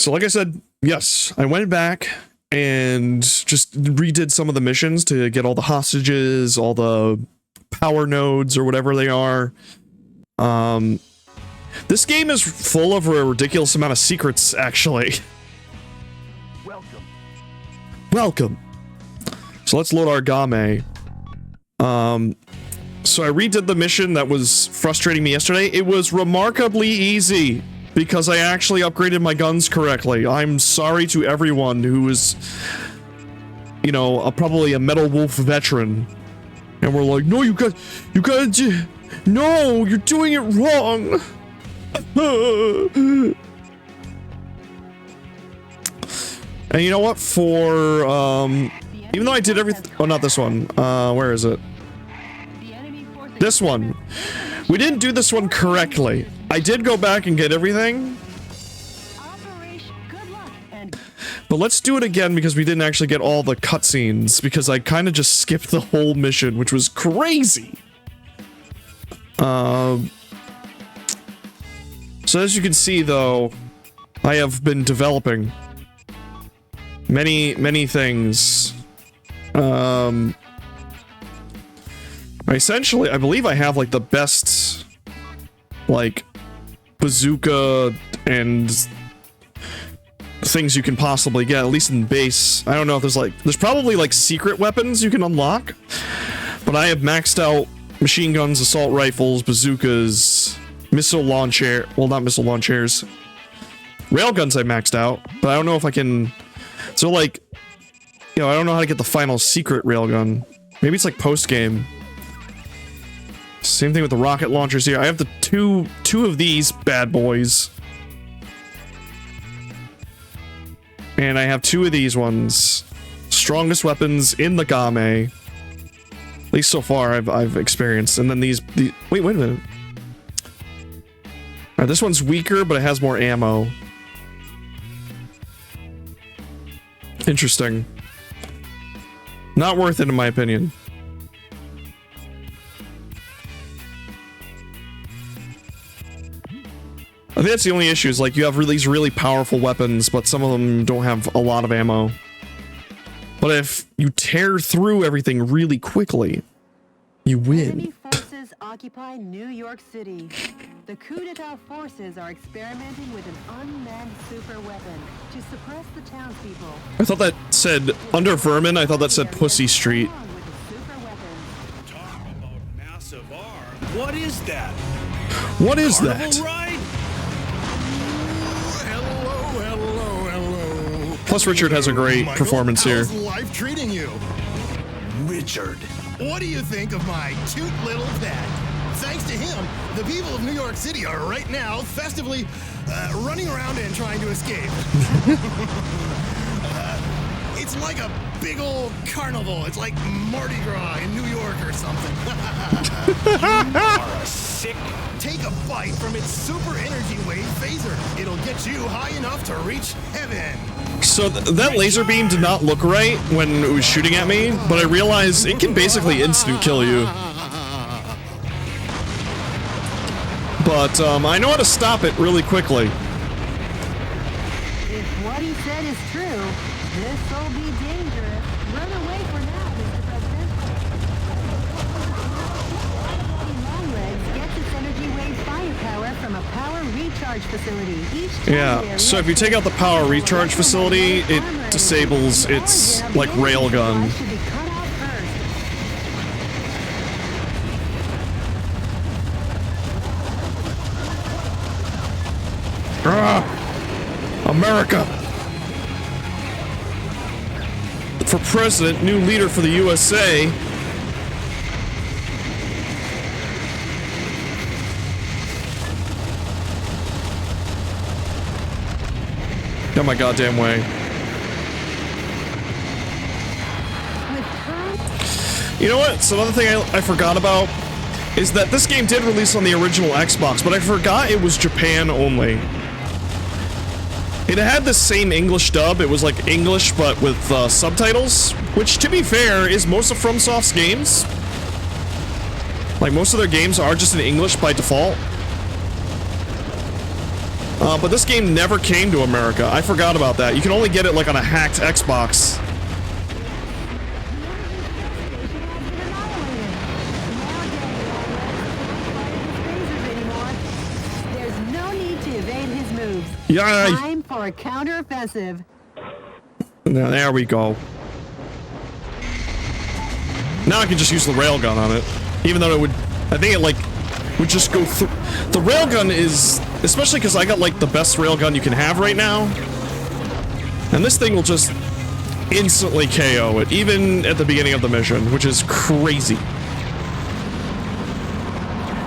So like I said, yes, I went back and just redid some of the missions to get all the hostages, all the power nodes or whatever they are. This game is full of a ridiculous amount of secrets, actually. Welcome. So let's load our game. So I redid the mission that was frustrating me yesterday. It was remarkably easy because I actually upgraded my guns correctly. I'm sorry to everyone who is, you know, probably a Metal Wolf veteran. And we're like, no, you gotta, no, you're doing it wrong. And you know what? For, even though I did everything, oh, not this one. Where is it? This one. We didn't do this one correctly. I did go back and get everything. But let's do it again because we didn't actually get all the cutscenes because I kind of just skipped the whole mission, which was crazy. So as you can see, though, I have been developing many things. Essentially, I believe I have, like, the best, like, bazooka and things you can possibly get, at least in base. I don't know if there's probably, like, secret weapons you can unlock, but I have maxed out machine guns, assault rifles, bazookas, missile launcher, well, not missile launchers. Railguns I maxed out, but I don't know if I can, so, like, you know, I don't know how to get the final secret railgun. Maybe it's, like, post-game. Same thing with the rocket launchers here. I have the two of these bad boys. And I have 2 of these ones. Strongest weapons in the game. At least so far I've experienced. And then these wait a minute. Alright, this one's weaker, but it has more ammo. Interesting. Not worth it in my opinion. I think that's the only issue, is like you have these really powerful weapons, but some of them don't have a lot of ammo. But if you tear through everything really quickly, you win. Enemy forces occupy New York City. The coup d'etat forces are experimenting with an unmanned super weapon to suppress the townspeople. I thought that said, under Vermin, I thought that said Pussy Street. Talk about massive R. What is that? What is Carnival that? Ride? Plus, Richard has a great Michael, performance here. how's life treating you? Richard. What do you think of my cute little pet? Thanks to him, the people of New York City are right now festively running around and trying to escape. It's like a big old carnival. It's like Mardi Gras in New York or something. You are a sick. Take a bite from its super energy wave phaser. It'll get you high enough to reach heaven. So that laser beam did not look right when it was shooting at me, but I realized it can basically instant kill you. But I know how to stop it really quickly. If what he said is true, this'll be dangerous. Run away for now, Mr. President. Longlegs gets its energy wave firepower from a power recharge facility. Yeah, so if you take out the power recharge facility, it disables its, like, railgun. America! For president, new leader for the USA. Get my goddamn way. You know what? It's another thing I forgot about is that this game did release on the original Xbox, but I forgot it was Japan only. It had the same English dub. It was like English, but with subtitles, which, to be fair, is most of FromSoft's games. Like, most of their games are just in English by default. But this game never came to America. I forgot about that. You can only get it like on a hacked Xbox. There's no need to evade his moves. Yeah. Time for a counteroffensive. Now, there we go. Now I can just use the railgun on it. Even though it would... I think it, like, would just go through... The railgun is... Especially because I got, like, the best railgun you can have right now. And this thing will just instantly KO it, even at the beginning of the mission, which is crazy.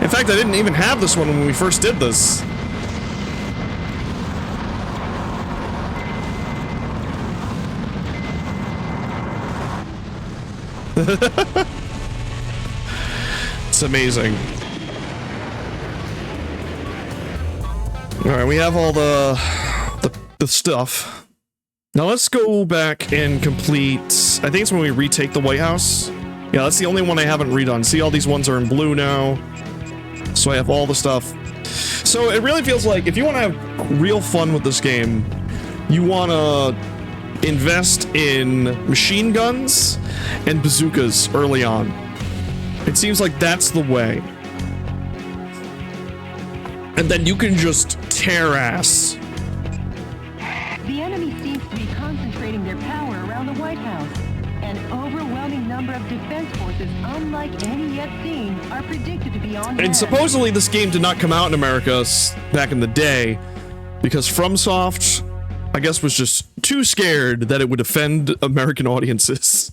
In fact, I didn't even have this one when we first did this. It's amazing. Alright, we have all the stuff. Now let's go back and complete... I think it's when we retake the White House. Yeah, that's the only one I haven't redone. See, all these ones are in blue now. So I have all the stuff. So it really feels like if you want to have real fun with this game, you want to invest in machine guns and bazookas early on. It seems like that's the way. And then you can just tear ass. The enemy seems to be concentrating their power around the White House. An overwhelming number of defense forces, unlike any yet seen, are predicted to be on hand. And supposedly this game did not come out in America back in the day because FromSoft, I guess, was just too scared that it would offend American audiences.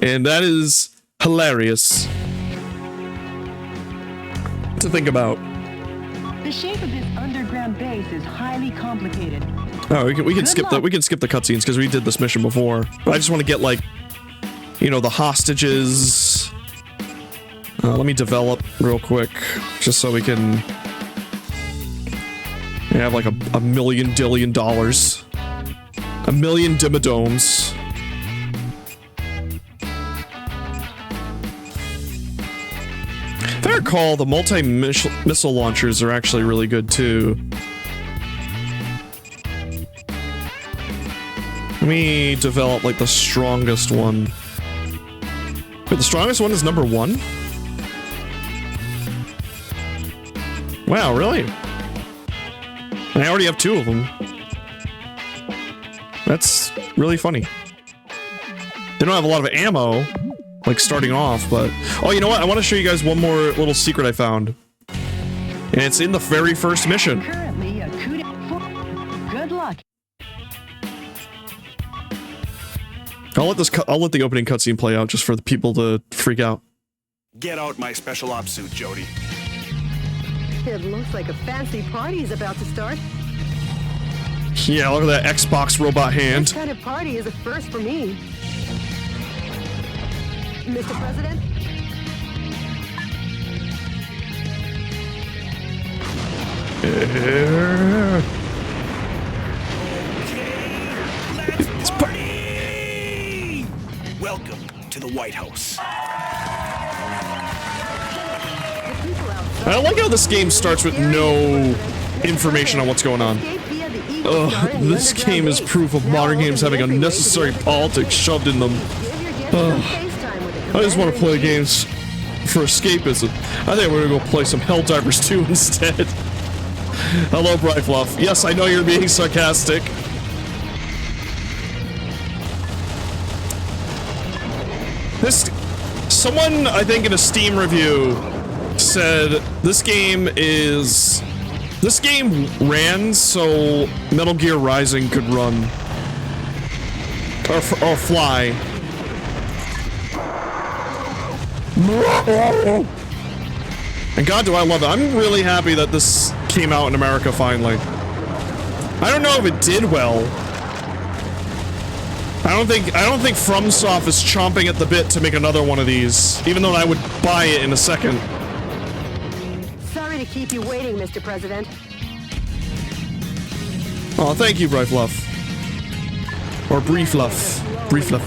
And that is hilarious to think about. The shape of this underground base is highly complicated. Oh, we can skip we can skip the cutscenes because we did this mission before. But I just want to get, like, you know, the hostages. Let me develop real quick just so we can have like a million dillion dollars, a million dimodomes. If I recall, the multi-missile launchers are actually really good too. Let me develop like the strongest one. Wait, the strongest one is number 1? Wow, really? I already have 2 of them. That's really funny. They don't have a lot of ammo, like starting off, but... Oh, you know what? I want to show you guys one more little secret I found. And it's in the very first mission. Currently, a coup d'etat. Good luck. I'll let the opening cutscene play out just for the people to freak out. Get out my special ops suit, Jody. It looks like a fancy party is about to start. Yeah, look at that Xbox robot hand. This kind of party is a first for me. Mr. President? Let's party! Welcome to the White House. I like how this game starts with no information on what's going on. Ugh, this game is proof of modern games having unnecessary politics shoved in them. I just want to play games for escapism. I think we're gonna go play some Helldivers 2 instead. Hello, Bryfluff. Yes, I know you're being sarcastic. Someone, I think in a Steam review, said this game ran so Metal Gear Rising could run. Or fly. And God, do I love it. I'm really happy that this came out in America finally. I don't know if it did well. I don't think FromSoft is chomping at the bit to make another one of these, even though I would buy it in a second. Sorry to keep you waiting, Mr. President. Oh, thank you, Bryfluff. Or Briefluff. Briefluff.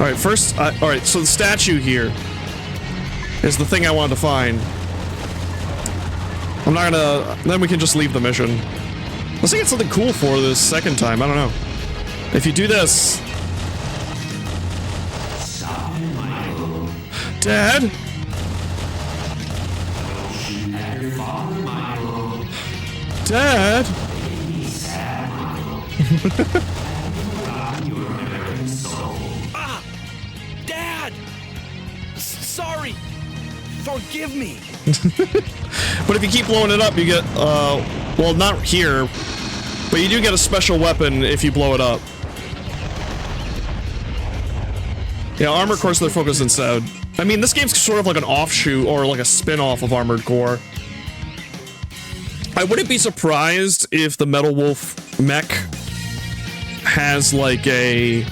Alright, first, alright, so the statue here is the thing I wanted to find. I'm not gonna... Then we can just leave the mission. Let's get something cool for this second time. I don't know. If you do this... Dad? Dad? Dad! Sorry! Forgive me! But if you keep blowing it up, you get, well, not here, but you do get a special weapon if you blow it up. Yeah, Armored Core's their focus instead. I mean, this game's sort of like an offshoot or like a spin-off of Armored Core. I wouldn't be surprised if the Metal Wolf mech has like a...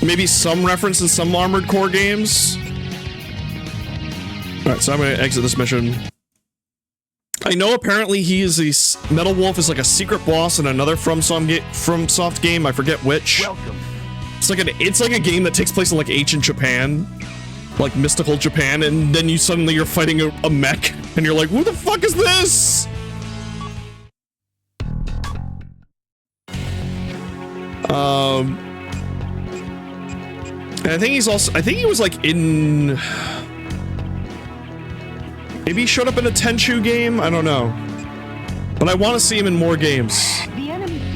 maybe some reference in some Armored Core games. Alright, so I'm gonna exit this mission. I know apparently he is a... Metal Wolf is like a secret boss in another FromSoft game, I forget which. Welcome. It's like a game that takes place in like ancient Japan. Like mystical Japan, and then you're fighting a mech, and you're like, who the fuck is this? And I think he was like in... maybe he showed up in a Tenchu game? I don't know. But I want to see him in more games.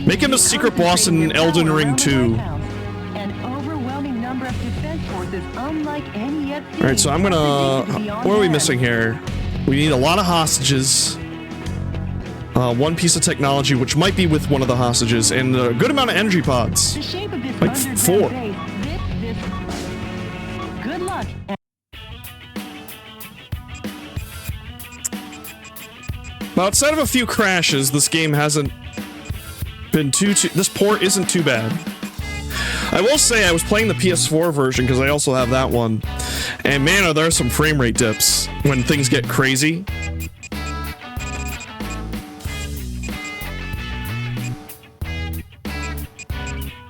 Make him a secret boss in Elden Ring 2. Alright, so I'm gonna... what are we missing here? We need a lot of hostages. One piece of technology, which might be with one of the hostages, and a good amount of energy pods. Like 4. Good luck. But outside of a few crashes, this game hasn't been this port isn't too bad. I will say I was playing the PS4 version because I also have that one. And man, are there some frame rate dips when things get crazy.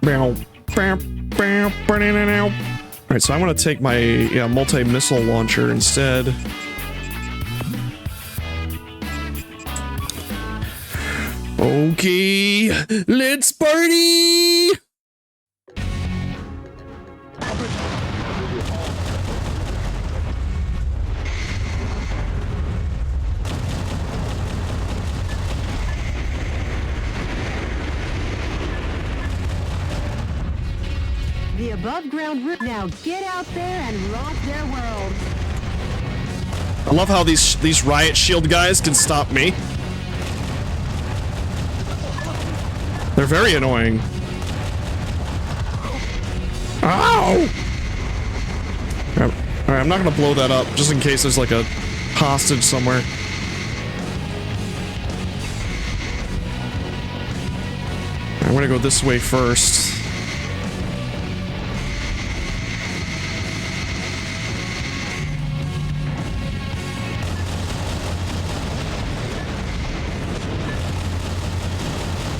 Alright, so I'm gonna take my multi-missile launcher instead. Okay, let's party! The above ground route. Now get out there and rock their world. I love how these riot shield guys can stop me. They're very annoying. Ow! Alright, I'm not gonna blow that up, just in case there's like a hostage somewhere. I'm gonna go this way first.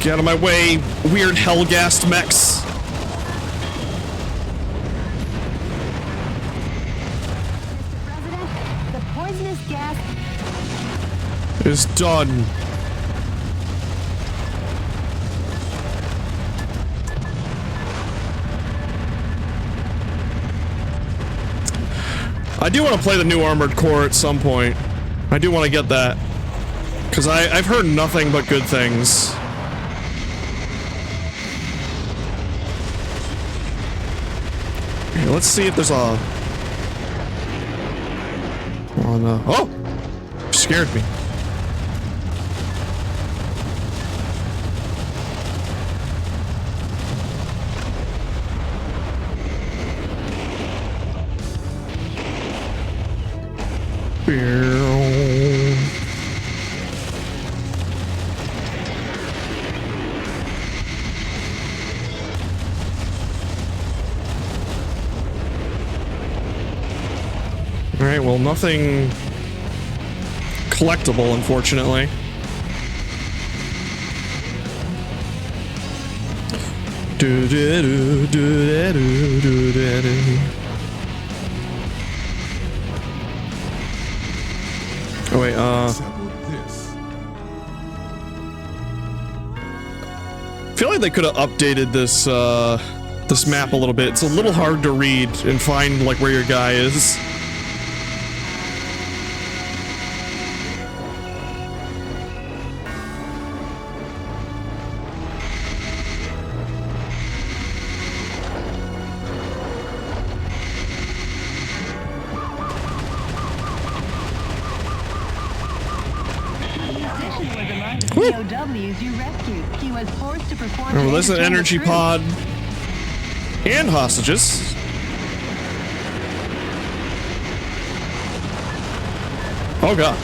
Get out of my way, weird hell-gassed mechs. President, the poisonous gas is done. I do want to play the new Armored Core at some point. I do want to get that. Because I've heard nothing but good things. Here, let's see if there's a... oh, no. Oh! Scared me. Alright, well, nothing collectible, unfortunately. Oh wait, feel like they could have updated this this map a little bit. It's a little hard to read and find like where your guy is. POWs you rescued. He was forced to perform. Oh, there's an energy pod and hostages. Oh god.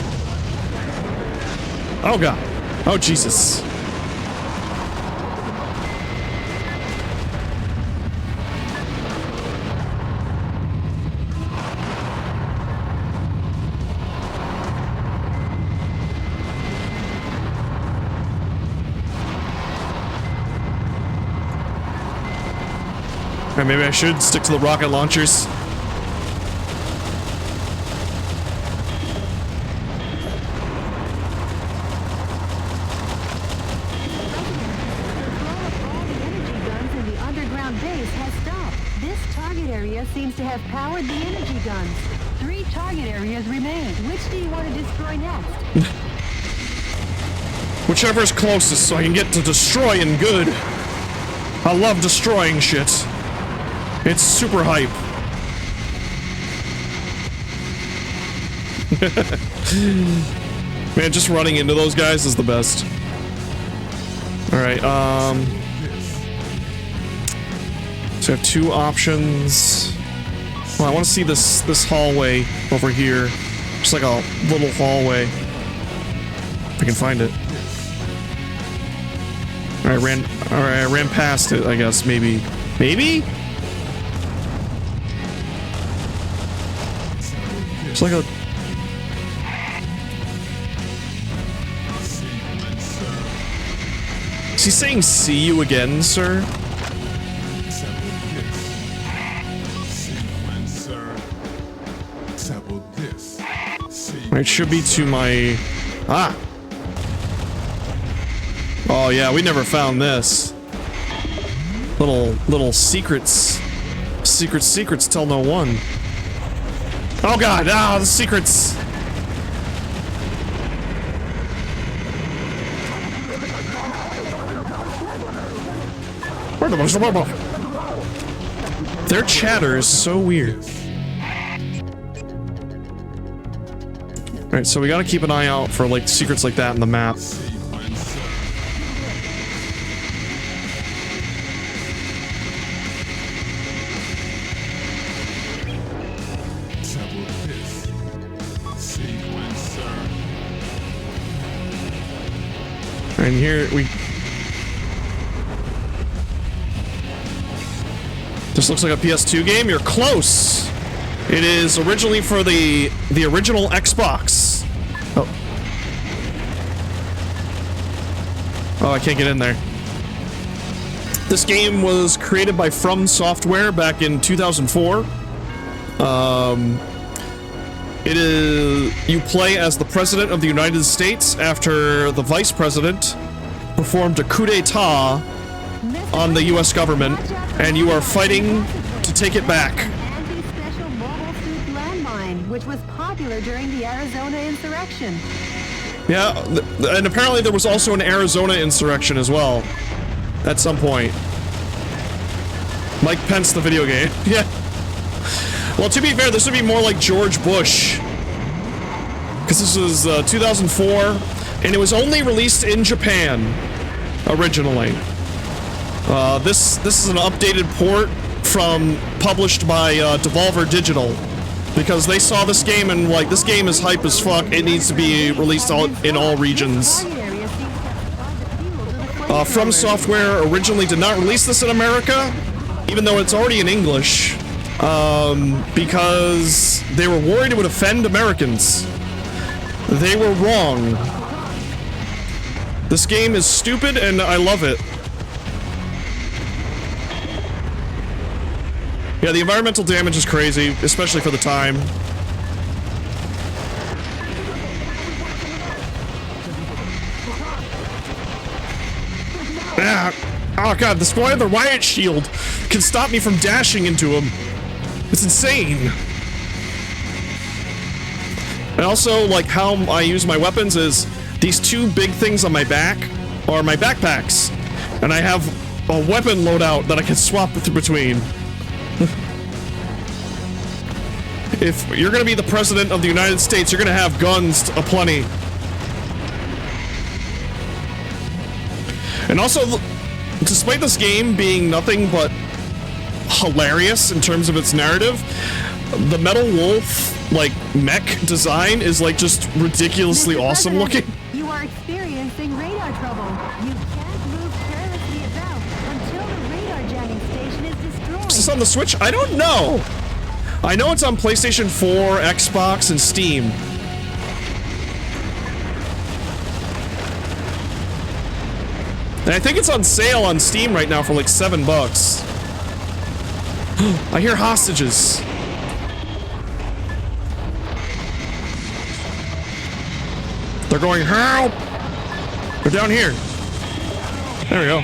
Oh god. Oh Jesus. Or maybe I should stick to the rocket launchers. Seems to have powered the energy guns. 3 target areas remain. Which do you want to destroy next? Whichever's closest so I can get to destroying good. I love destroying shit. It's super hype. Man, just running into those guys is the best. Alright, so I have 2 options. Well, I want to see this hallway over here. Just like a little hallway. If I can find it. Alright, I ran past it, I guess, maybe. Maybe? It's like a... Is he saying see you again, sir? It should be to my... Ah! Oh yeah, we never found this. Little secrets. Secrets tell no one. Oh god, ah, the secrets! Their chatter is so weird. Alright, so we gotta keep an eye out for, like, secrets like that in the map. And here we... This looks like a PS2 game? You're close! It is originally for the original Xbox. Oh. Oh, I can't get in there. This game was created by From Software back in 2004. It is... You play as the President of the United States after the Vice President performed a coup d'etat on the US government, and you are fighting to take it back. Anti-special mobile suit landmine, which was popular during the Arizona insurrection. Yeah, and apparently there was also an Arizona insurrection as well. At some point. Mike Pence, the video game. Yeah. Well, to be fair, this would be more like George Bush. Because this was 2004, and it was only released in Japan, originally. This is an updated port published by Devolver Digital. Because they saw this game and, like, this game is hype as fuck, it needs to be released in all regions. From Software originally did not release this in America, even though it's already in English. Because they were worried it would offend Americans. They were wrong. This game is stupid and I love it. Yeah, the environmental damage is crazy, especially for the time. Ah. Oh god, this why the riot shield can stop me from dashing into him. It's insane. And also, like, how I use my weapons is these two big things on my back are my backpacks. And I have a weapon loadout that I can swap between. If you're gonna be the president of the United States, you're gonna have guns aplenty. And also, despite this game being nothing but hilarious in terms of its narrative, the Metal Wolf, like, mech design is, like, just ridiculously awesome looking. You are experiencing radar trouble. You can't move carelessly about until the radar jamming station is destroyed. Is this on the Switch? I don't know. I know it's on PlayStation 4, Xbox, and Steam. And I think it's on sale on Steam right now for like $7. I hear hostages. They're going, help! They're down here. There we go.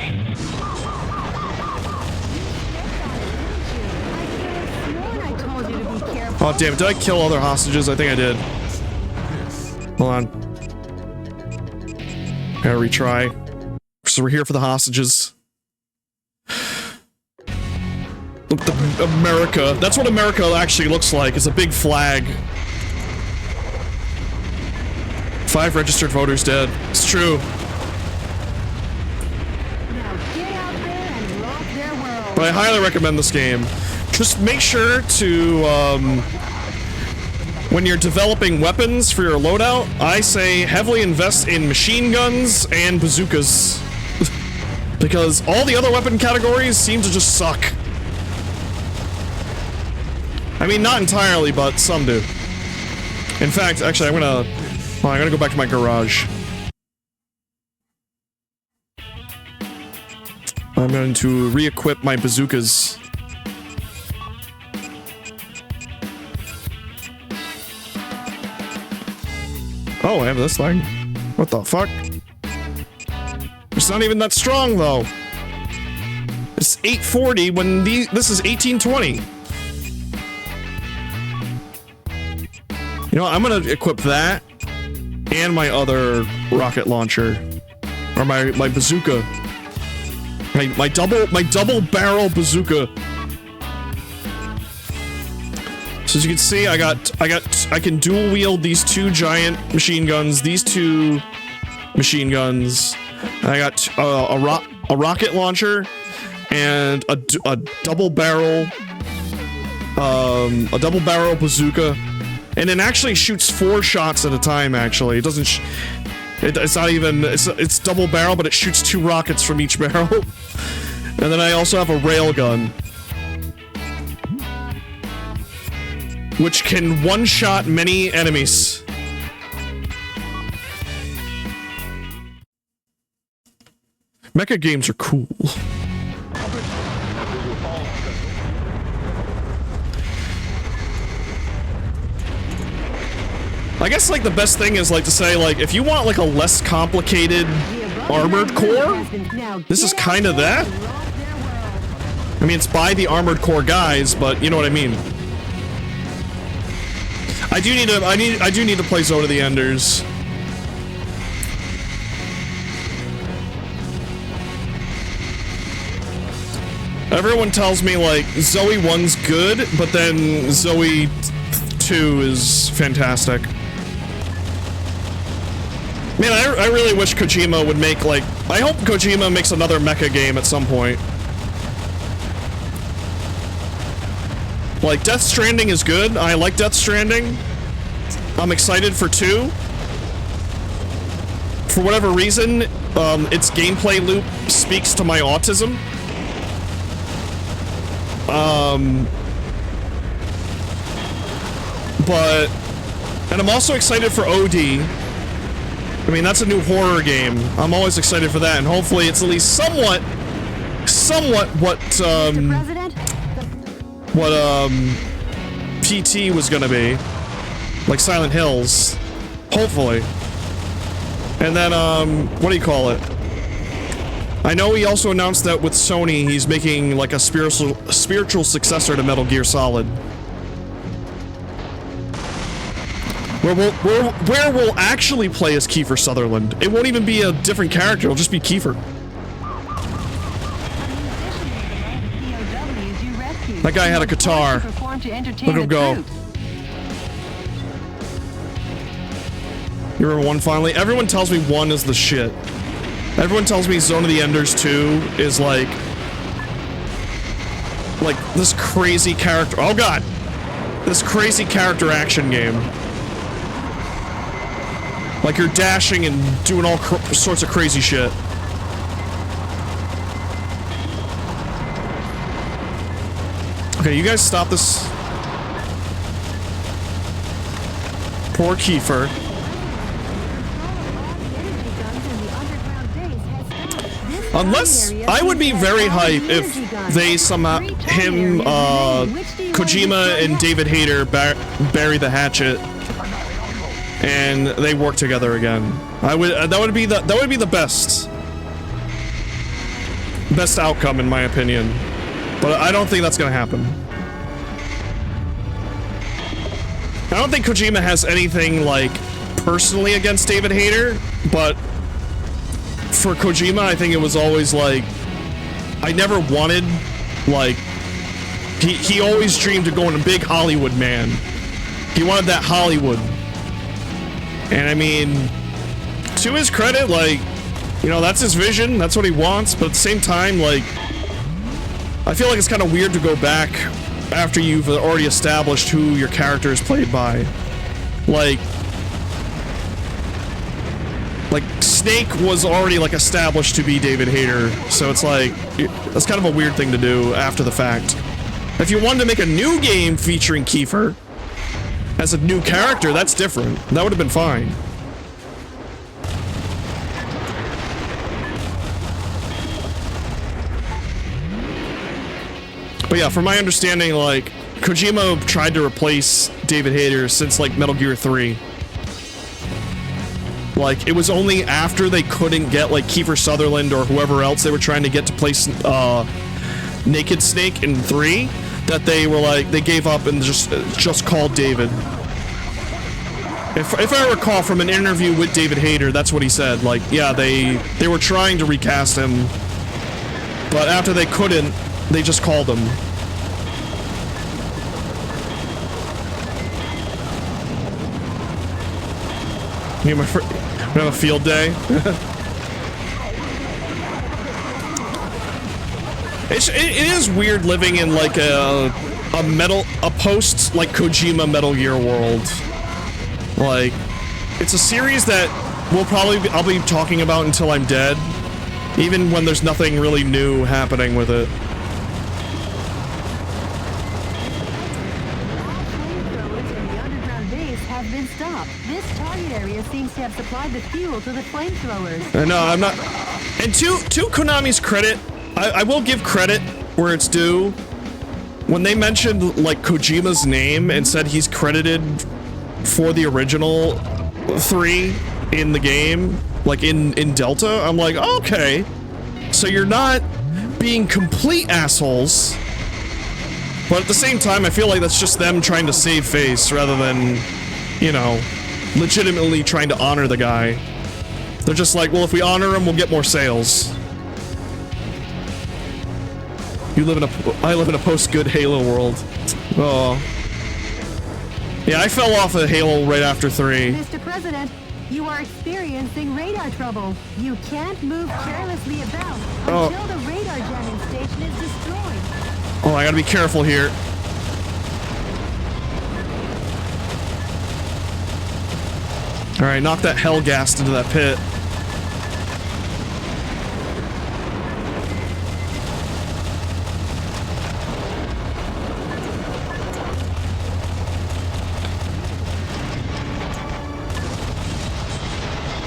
Oh, damn it. Did I kill other hostages? I think I did. Hold on. Gotta retry. So we're here for the hostages. Look, America. That's what America actually looks like. It's a big flag. 5 registered voters dead. It's true. Now get out there and rock their world. But I highly recommend this game. Just make sure to, when you're developing weapons for your loadout, I say heavily invest in machine guns and bazookas. Because all the other weapon categories seem to just suck. I mean, not entirely, but some do. In fact, actually, I'm gonna go back to my garage. I'm going to re-equip my bazookas. Oh, I have this thing. What the fuck? It's not even that strong, though. It's 840 when this is 1820. You know what? I'm gonna equip that and my other rocket launcher, or my bazooka. My double barrel bazooka. So as you can see, I can dual wield these 2 giant machine guns, these 2 machine guns. I got a rocket launcher and a double barrel bazooka, and it actually shoots 4 shots at a time. Actually, it doesn't. It's not even. It's double barrel, but it shoots 2 rockets from each barrel. And then I also have a railgun, which can one-shot many enemies. Mecha games are cool. I guess, like, the best thing is, like, to say, like, if you want, like, a less complicated Armored Core, this is kind of that. I mean, it's by the Armored Core guys, but you know what I mean. I do need to play Zone of the Enders. Everyone tells me, like, Zoe 1's good, but then Zoe 2 is fantastic. Man, I really wish Kojima would make, like... I hope Kojima makes another mecha game at some point. Like, Death Stranding is good. I like Death Stranding. I'm excited for 2. For whatever reason, its gameplay loop speaks to my autism. And I'm also excited for OD. I mean, that's a new horror game. I'm always excited for that, and hopefully it's at least somewhat what PT was gonna be. Like Silent Hills. Hopefully. And then, what do you call it? I know he also announced that with Sony, he's making like a spiritual successor to Metal Gear Solid. Where we'll actually play as Kiefer Sutherland. It won't even be a different character, it'll just be Kiefer. That guy had a guitar. Look at him go. You remember 1 finally? Everyone tells me 1 is the shit. Everyone tells me Zone of the Enders 2 is like this crazy character. Oh god! This crazy character action game. Like you're dashing and doing all sorts of crazy shit. Okay, you guys stop this. Poor Kiefer. Unless, I would be very hype if they somehow, Kojima and David Hayter bury the hatchet and they work together again. That would be the best outcome in my opinion. But I don't think that's gonna happen. I don't think Kojima has anything like personally against David Hayter, but for Kojima, I think it was always like, I never wanted, like, he always dreamed of going a big Hollywood man. He wanted that Hollywood. And I mean, to his credit, like, you know, that's his vision, that's what he wants, but at the same time, like, I feel like it's kind of weird to go back after you've already established who your character is played by. Like Snake was already like established to be David Hayter, so it's like that's kind of a weird thing to do after the fact. If you wanted to make a new game featuring Kiefer as a new character, that's different. That would have been fine. But yeah, from my understanding, like Kojima tried to replace David Hayter since like Metal Gear 3. Like, it was only after they couldn't get, like, Kiefer Sutherland or whoever else they were trying to get to place Naked Snake in 3 that they were like, they gave up and just called David. If I recall from an interview with David Hayter, that's what he said. Like, yeah, they were trying to recast him, but after they couldn't, they just called him. You know, we have a field day. It is weird living in like a post like Kojima Metal Gear world. Like, it's a series that I'll be talking about until I'm dead, even when there's nothing really new happening with it. This target area seems to have supplied the fuel to the flamethrowers. No, I'm not. And to Konami's credit, I will give credit where it's due. When they mentioned like Kojima's name and said he's credited for the original 3 in the game, like in Delta, I'm like, okay, so you're not being complete assholes. But at the same time, I feel like that's just them trying to save face rather than, you know, legitimately trying to honor the guy. They're just like, well, if we honor him, we'll get more sales. I live in a post-good Halo world. Oh. Yeah, I fell off of Halo right after 3. Mr. President, you are experiencing radar trouble. You can't move carelessly about until the radar jamming station is destroyed. Oh, I gotta be careful here. Alright, knock that Hellgast into that pit.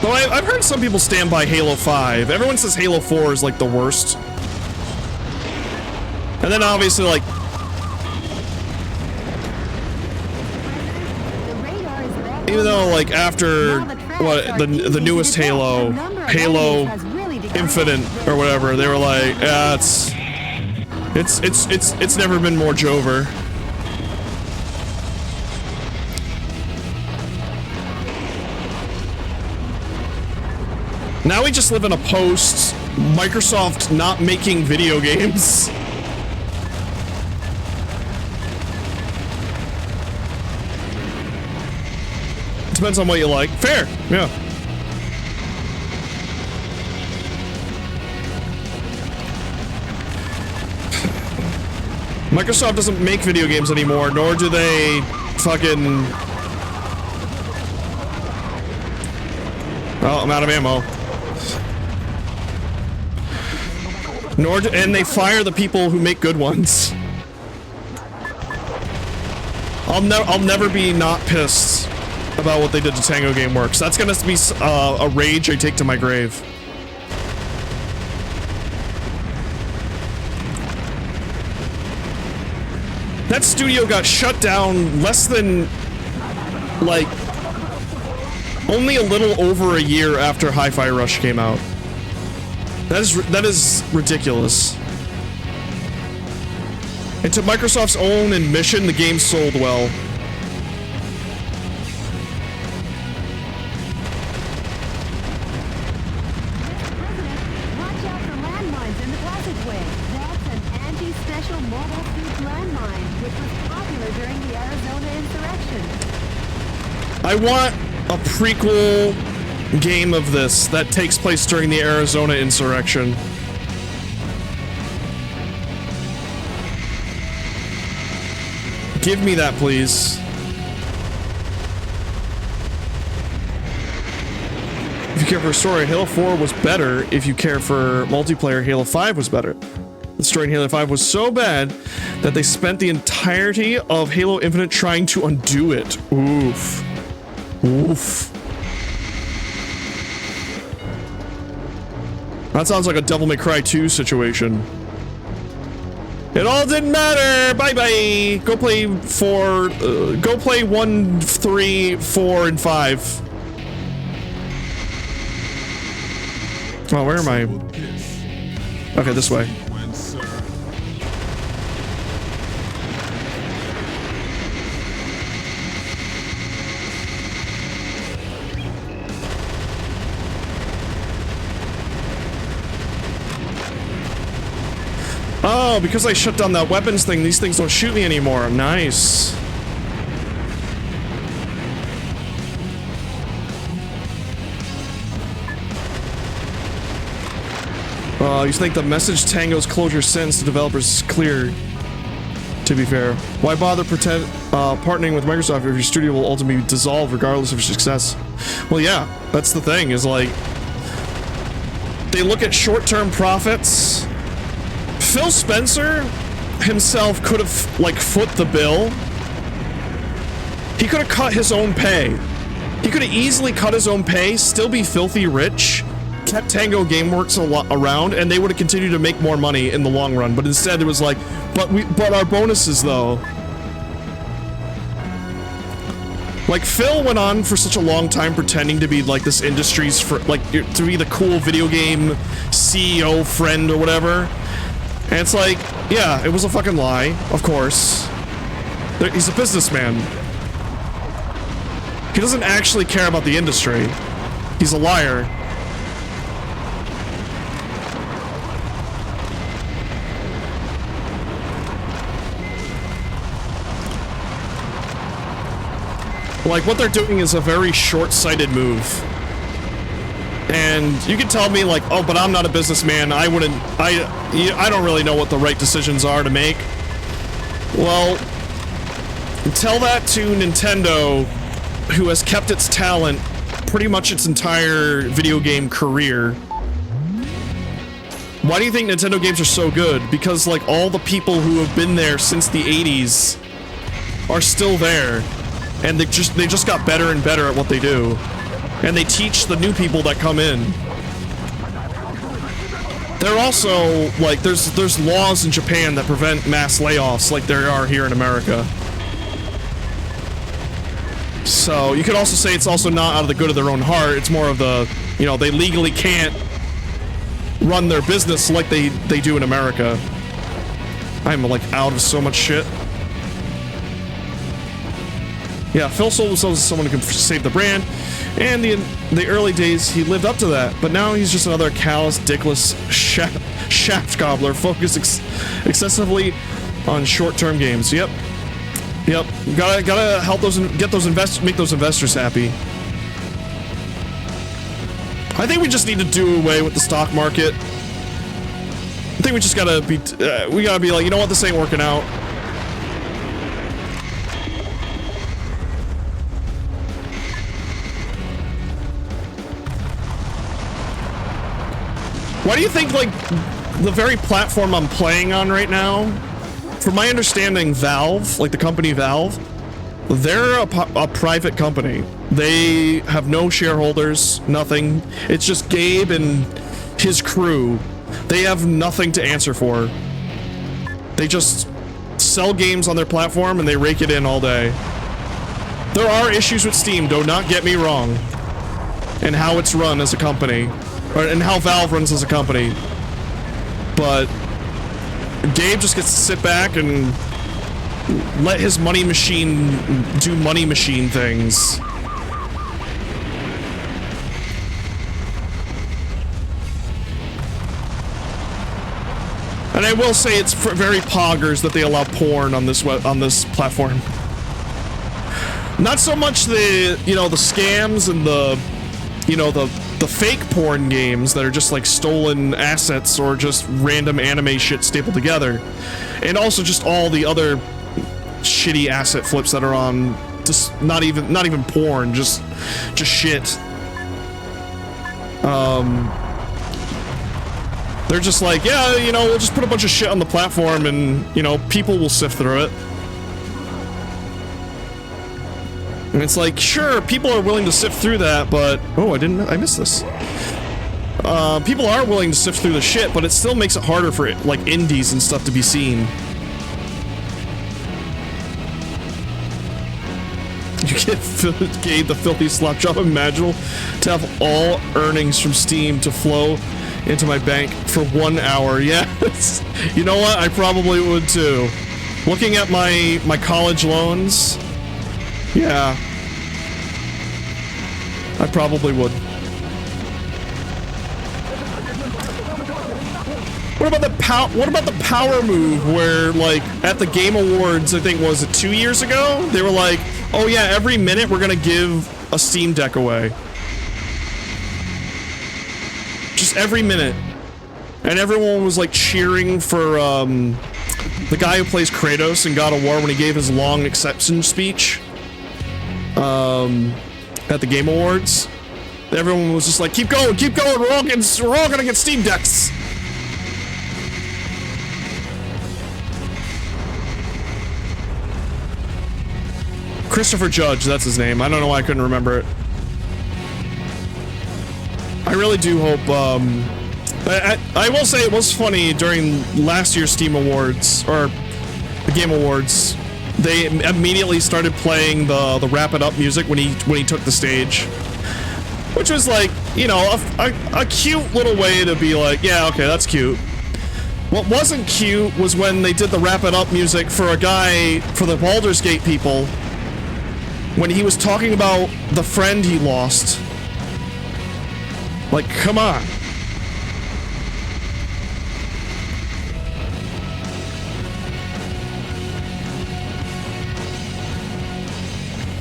Though I've heard some people stand by Halo 5. Everyone says Halo 4 is like the worst. And then obviously like even though like after what the newest Halo Infinite or whatever. They were like, yeah, it's never been more Jover. Now we just live in a post Microsoft not making video games. Depends on what you like. Fair, yeah. Microsoft doesn't make video games anymore, nor do they fucking... Oh, I'm out of ammo. And they fire the people who make good ones. I'll never be not pissed about what they did to Tango Gameworks. That's gonna be a rage I take to my grave. That studio got shut down less than, like, only a little over a year after Hi-Fi Rush came out. That is ridiculous. And to Microsoft's own admission, the game sold well. Watch out for landmines in the passageway. That's an anti-special mobile suit landmine, which was popular during the Arizona insurrection. I want a prequel game of this that takes place during the Arizona insurrection. Give me that, please. If you care for a story, Halo 4 was better. If you care for multiplayer, Halo 5 was better. The story in Halo 5 was so bad that they spent the entirety of Halo Infinite trying to undo it. Oof. Oof. That sounds like a Devil May Cry 2 situation. It all didn't matter. Bye bye. Go play 4. Go play 1, 3, 4, and 5. Oh, where am I? Okay, this way. Oh, because I shut down that weapons thing, these things don't shoot me anymore. Nice. You think the message Tango's closure sends to developers is clear, to be fair. Why bother partnering with Microsoft if your studio will ultimately dissolve regardless of your success? Well, yeah, that's the thing, is like, they look at short-term profits. Phil Spencer himself could have, like, foot the bill. He could have cut his own pay. He could have easily cut his own pay, still be filthy rich, kept Tango Gameworks around, and they would have continued to make more money in the long run. But instead, it was like, but our bonuses, though. Like, Phil went on for such a long time pretending to be, like, this industry's, to be the cool video game CEO friend or whatever. And it's like, yeah, it was a fucking lie, of course. He's a businessman. He doesn't actually care about the industry. He's a liar. Like, what they're doing is a very short-sighted move. And you can tell me, like, oh, but I'm not a businessman, I don't really know what the right decisions are to make. Well, tell that to Nintendo, who has kept its talent pretty much its entire video game career. Why do you think Nintendo games are so good? Because, like, all the people who have been there since the 80s are still there. And they just got better and better at what they do. And they teach the new people that come in. They're also, like, there's laws in Japan that prevent mass layoffs like there are here in America. So, you could also say it's also not out of the good of their own heart, it's more of the, you know, they legally can't run their business like they do in America. I'm like out of so much shit. Yeah, Phil sold himself as someone who can save the brand, and in the early days he lived up to that, but now he's just another callous, dickless shaft gobbler focused excessively on short-term games. Yep. Gotta help those, make those investors happy. I think we just need to do away with the stock market. I think we just gotta be, we gotta be like, you know what, this ain't working out. Why do you think, like, the very platform I'm playing on right now, from my understanding, Valve, like the company Valve, they're a private company. They have no shareholders, nothing. It's just Gabe and his crew. They have nothing to answer for. They just sell games on their platform and they rake it in all day. There are issues with Steam, do not get me wrong, and how it's run as a company. And how Valve runs as a company. But Gabe just gets to sit back and let his money machine do money machine things. And I will say it's very poggers that they allow porn on this platform. Not so much the, you know, the scams and the, you know, the fake porn games that are just like stolen assets or just random anime shit stapled together, and also just all the other shitty asset flips that are on, just not even porn, just shit. They're just like, yeah, you know, we'll just put a bunch of shit on the platform and, you know, people will sift through it. And it's like, sure, people are willing to sift through that, but... Oh, I missed this. People are willing to sift through the shit, but it still makes it harder for, like, indies and stuff to be seen. You get Gabe the filthy slop job imaginable to have all earnings from Steam to flow into my bank for 1 hour. Yes. You know what? I probably would too. Looking at my college loans... Yeah. I probably would. What about the power move where, like, at the Game Awards, I think, was it 2 years ago? They were like, oh yeah, every minute we're gonna give a Steam Deck away. Just every minute. And everyone was, like, cheering for, the guy who plays Kratos in God of War when he gave his long acceptance speech. At the Game Awards, everyone was just like, keep going, we're all gonna get Steam Decks. Christopher Judge, that's his name. I don't know why I couldn't remember it. I really do hope, I will say it was funny during last year's Steam Awards, or the Game Awards. They immediately started playing the Wrap It Up music when he took the stage, which was like, you know, a cute little way to be like, yeah, okay, that's cute. What wasn't cute was when they did the Wrap It Up music for a guy, for the Baldur's Gate people, when he was talking about the friend he lost. Like, come on.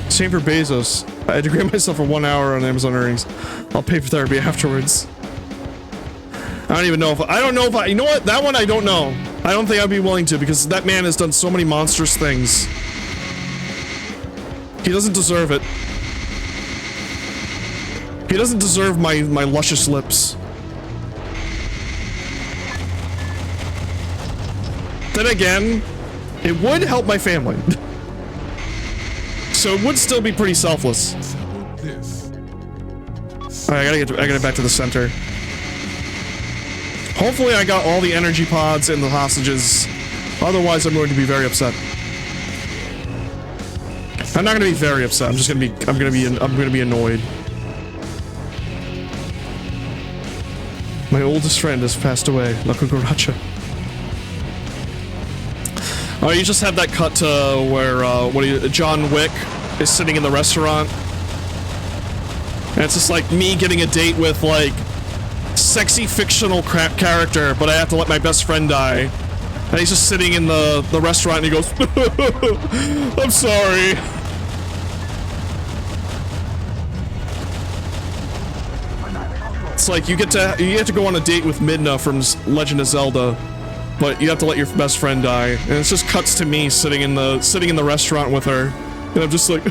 Same for Bezos. I had to grant myself for 1 hour on Amazon earnings. I'll pay for therapy afterwards. I don't even know if you know what? That one I don't know. I don't think I'd be willing to, because that man has done so many monstrous things. He doesn't deserve it. He doesn't deserve my luscious lips. Then again, it would help my family. So it would still be pretty selfless. Alright, I gotta get back to the center. Hopefully I got all the energy pods and the hostages. Otherwise I'm going to be very upset. I'm not gonna be very upset. I'm gonna be annoyed. My oldest friend has passed away. La cucaracha. Oh, you just have that cut to where John Wick is sitting in the restaurant. And it's just like me getting a date with like sexy fictional crap character, but I have to let my best friend die. And he's just sitting in the restaurant and he goes, I'm sorry. It's like you have to go on a date with Midna from Legend of Zelda, but you have to let your best friend die. And it just cuts to me sitting in the restaurant with her. And I'm just like,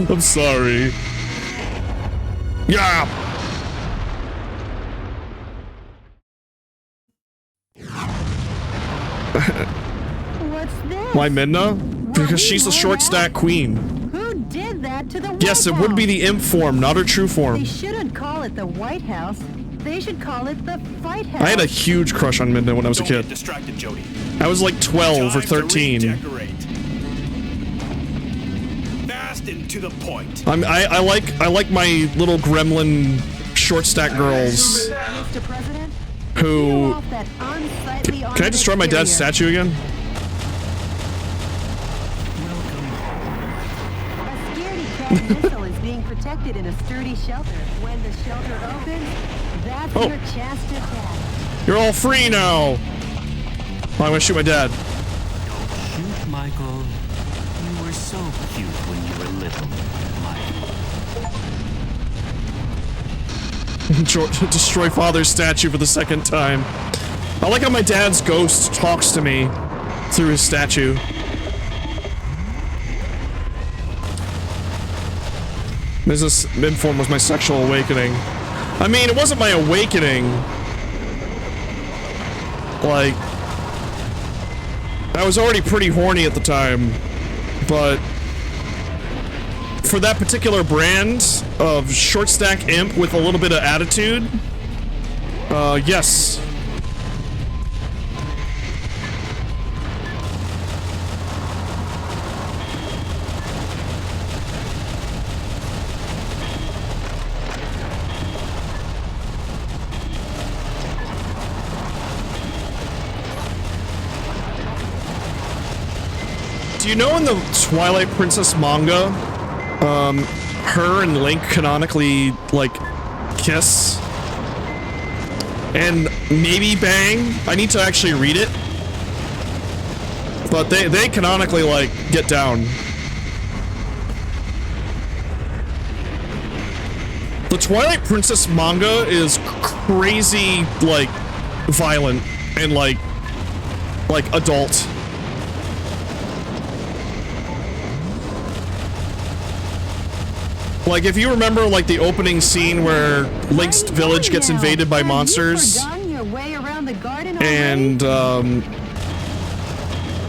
I'm sorry. Yeah. What's this? Why Midna? Because she's the short stack queen. Who did that to the White Yes, it would be the imp form, not her true form. They shouldn't call it the White House. They should call it the Fight House. I had a huge crush on Midna when I was a Don't kid. get distracted, Jody. I was like 12 or Time to 13. redecorate. Fast and to the point. I like my little gremlin short stack girls Mr. President, who. peel off that unsightly Can I destroy my dad's exterior. statue again? A scaredy cat missile is being protected in a sturdy shelter. When the shelter opens, that's Oh. your chance to attack. You're all free now. Oh, I'm gonna shoot my dad. Shoot, Michael. You were so cute when you were little, Michael. Destroy father's statue for the second time. I like how my dad's ghost talks to me through his statue. This mid-form was my sexual awakening. I mean, it wasn't my awakening. Like, I was already pretty horny at the time, but for that particular brand of short stack imp with a little bit of attitude, yes. Do you know in the Twilight Princess manga, her and Link canonically, like, kiss? And maybe bang? I need to actually read it. But they canonically, like, get down. The Twilight Princess manga is crazy, like, violent and, like adult. Like, if you remember, like, the opening scene where Link's village gets invaded by monsters, and,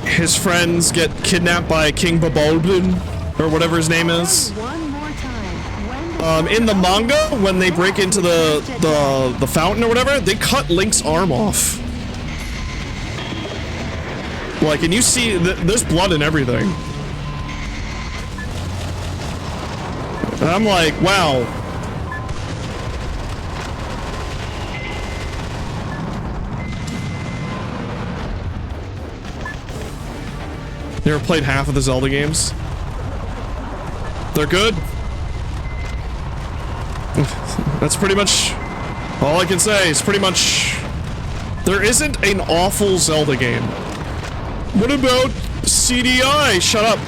his friends get kidnapped by King Bobolbun, or whatever his name is. In the manga, when they break into the fountain or whatever, they cut Link's arm off. Like, and you see, there's blood and everything. And I'm like, wow. You ever played half of the Zelda games? They're good. That's pretty much all I can say. It's pretty much... There isn't an awful Zelda game. What about CDI? Shut up.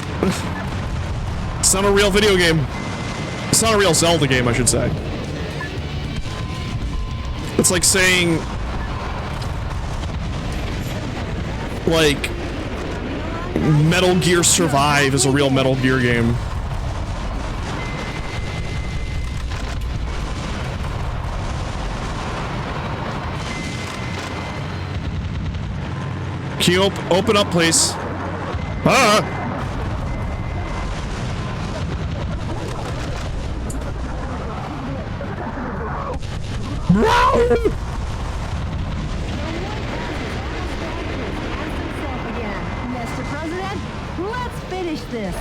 It's not a real video game. It's not a real Zelda game, I should say. It's like saying... like... Metal Gear Survive is a real Metal Gear game. Can you open up, please? Ah! Mr. President, let's finish this.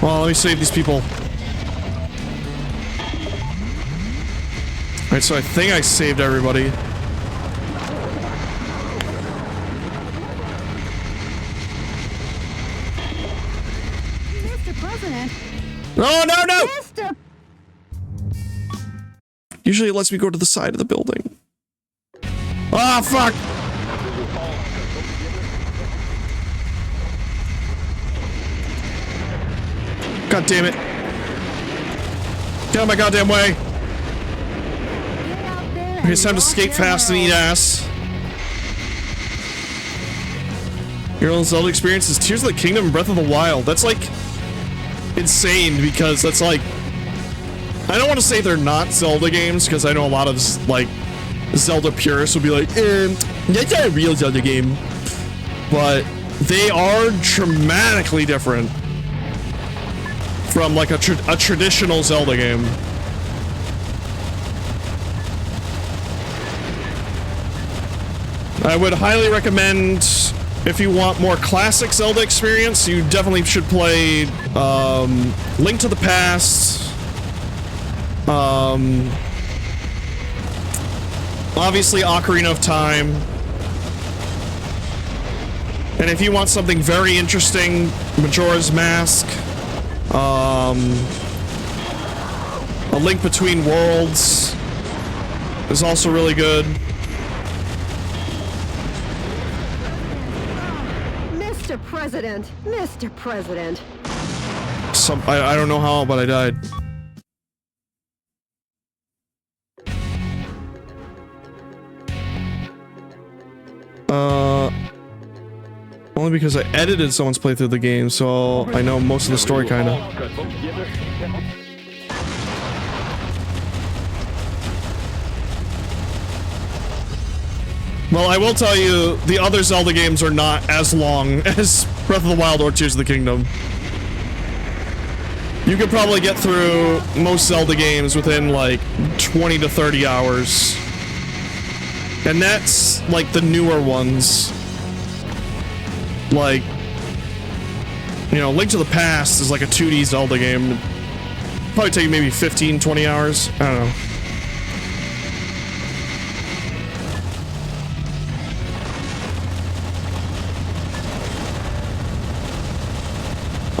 Well, let me save these people. Alright, so I think I saved everybody. Mr. President! No, no, no! Mr. Usually it lets me go to the side of the building. Ah, fuck! God damn it. Get out of my goddamn way. Okay, it's time to skate fast and eat ass. Your own Zelda experience is Tears of the Kingdom and Breath of the Wild. That's like insane because that's like, I don't want to say they're not Zelda games because I know a lot of like Zelda purists will be like, that's not a real Zelda game. But they are dramatically different from like a traditional Zelda game. I would highly recommend, if you want more classic Zelda experience, you definitely should play Link to the Past. Obviously Ocarina of Time. And if you want something very interesting, Majora's Mask. A Link Between Worlds is also really good. Mr. President! Mr. President! I don't know how, but I died. Only because I edited someone's playthrough of the game, so I know most of the story, kinda. Well, I will tell you, the other Zelda games are not as long as Breath of the Wild or Tears of the Kingdom. You could probably get through most Zelda games within, like, 20 to 30 hours. And that's, like, the newer ones. Like, you know, Link to the Past is like a 2D Zelda game. Probably take maybe 15, 20 hours. I don't know.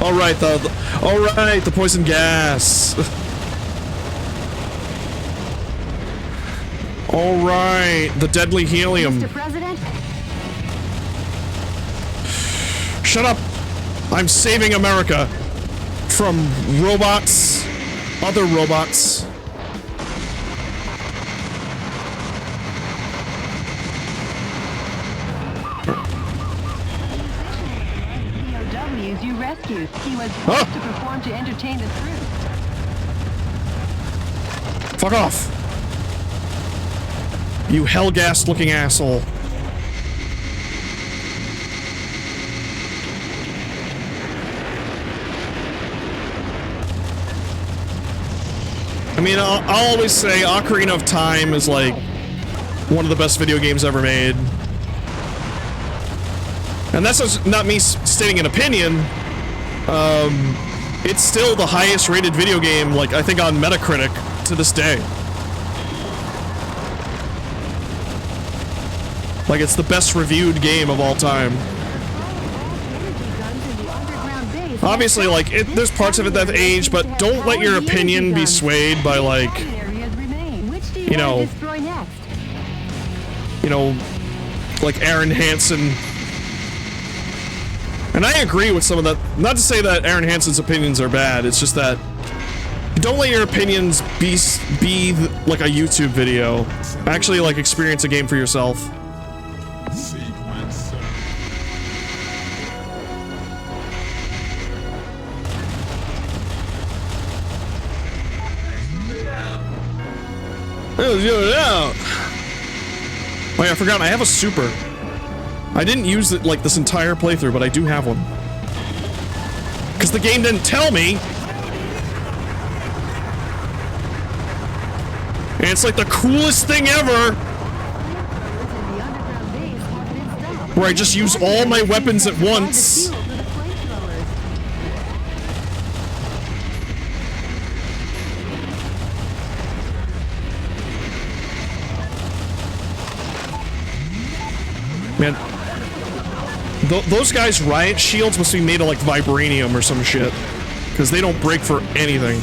Alright, the poison gas. Alright, the deadly helium. Mr. President? Shut up! I'm saving America from robots, other robots. POWs you rescued. He was forced to perform to entertain the troops. Fuck off! You hell-gassed looking asshole. I mean, I'll always say Ocarina of Time is like one of the best video games ever made. And that's not me stating an opinion. It's still the highest rated video game, like, I think on Metacritic to this day. Like, it's the best reviewed game of all time. Obviously, like, there's parts of it that have aged, but don't let your opinion be swayed by, like, you know, like Aaron Hansen. And I agree with some of that. Not to say that Aaron Hansen's opinions are bad, it's just that don't let your opinions be like a YouTube video. Actually, like, experience a game for yourself. Oh yeah, I forgot, I have a super. I didn't use it like this entire playthrough, but I do have one. Because the game didn't tell me. And it's like the coolest thing ever. Where I just use all my weapons at once. Man, those guys' riot shields must be made of like vibranium or some shit, because they don't break for anything.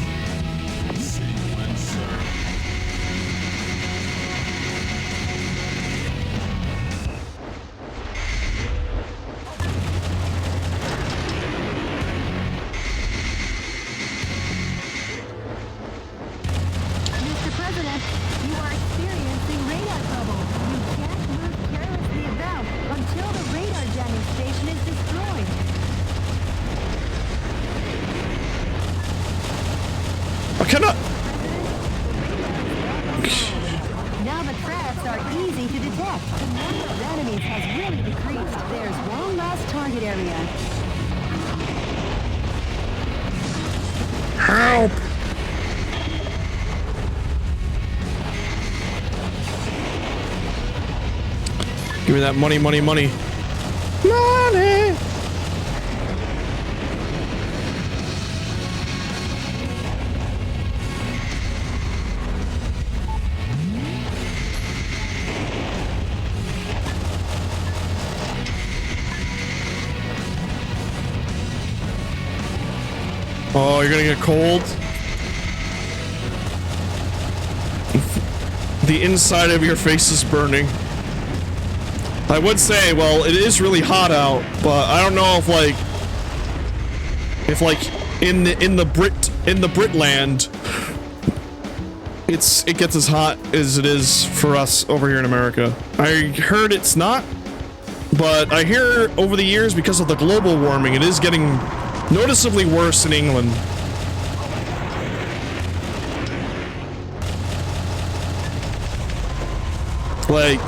Mr. President, you are experiencing radar trouble. You can't move carelessly about until the radar jamming station is destroyed. I cannot. Now the traps are easy to detect. The number of enemies has really decreased. There's one last target area. Help! Give me that money, money, money. Money! Oh, you're gonna get cold? The inside of your face is burning. I would say, well, it is really hot out, but I don't know if in the Britland, it gets as hot as it is for us over here in America. I heard it's not, but I hear over the years, because of the global warming, it is getting noticeably worse in England. Like,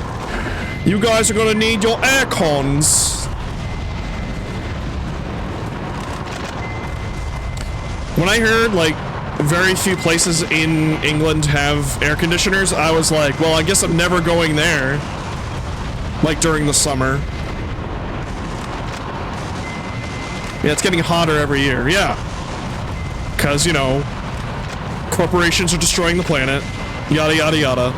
you guys are gonna need your air cons. When I heard, like, very few places in England have air conditioners, I was like, well, I guess I'm never going there. Like, during the summer. Yeah, it's getting hotter every year, yeah. Because, you know, corporations are destroying the planet. Yada, yada, yada.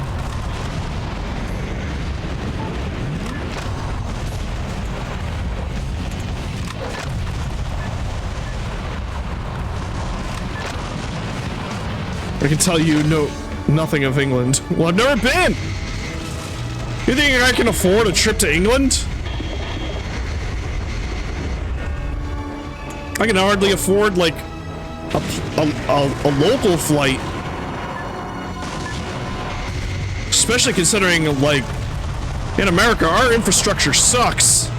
I can tell you nothing of England. Well, I've never been! You think I can afford a trip to England? I can hardly afford, like, a local flight. Especially considering, like, in America, our infrastructure sucks.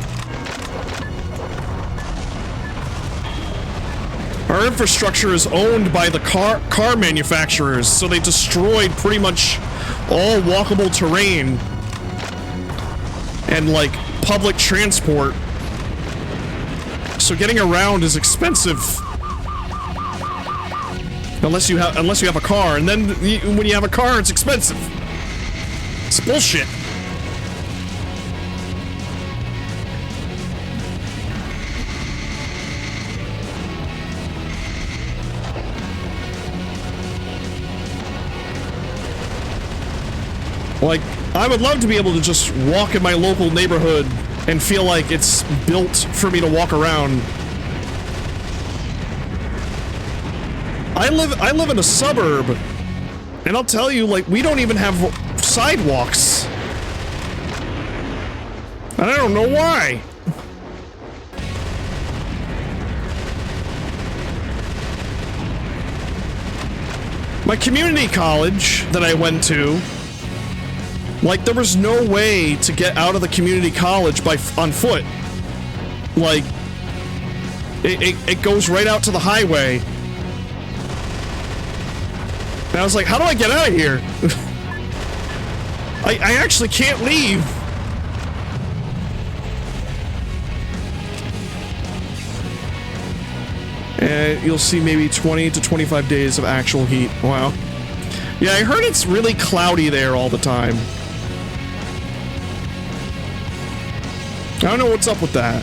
Our infrastructure is owned by the car manufacturers, so they destroyed pretty much all walkable terrain and, like, public transport. So getting around is expensive. Unless you have a car, and then when you have a car, it's expensive. It's bullshit. Like, I would love to be able to just walk in my local neighborhood and feel like it's built for me to walk around. I live in a suburb, and I'll tell you, like, we don't even have sidewalks. And I don't know why. My community college that I went to, like, there was no way to get out of the community college on foot. Like, it goes right out to the highway. And I was like, how do I get out of here? I actually can't leave. And you'll see maybe 20 to 25 days of actual heat. Wow. Yeah, I heard it's really cloudy there all the time. I don't know what's up with that.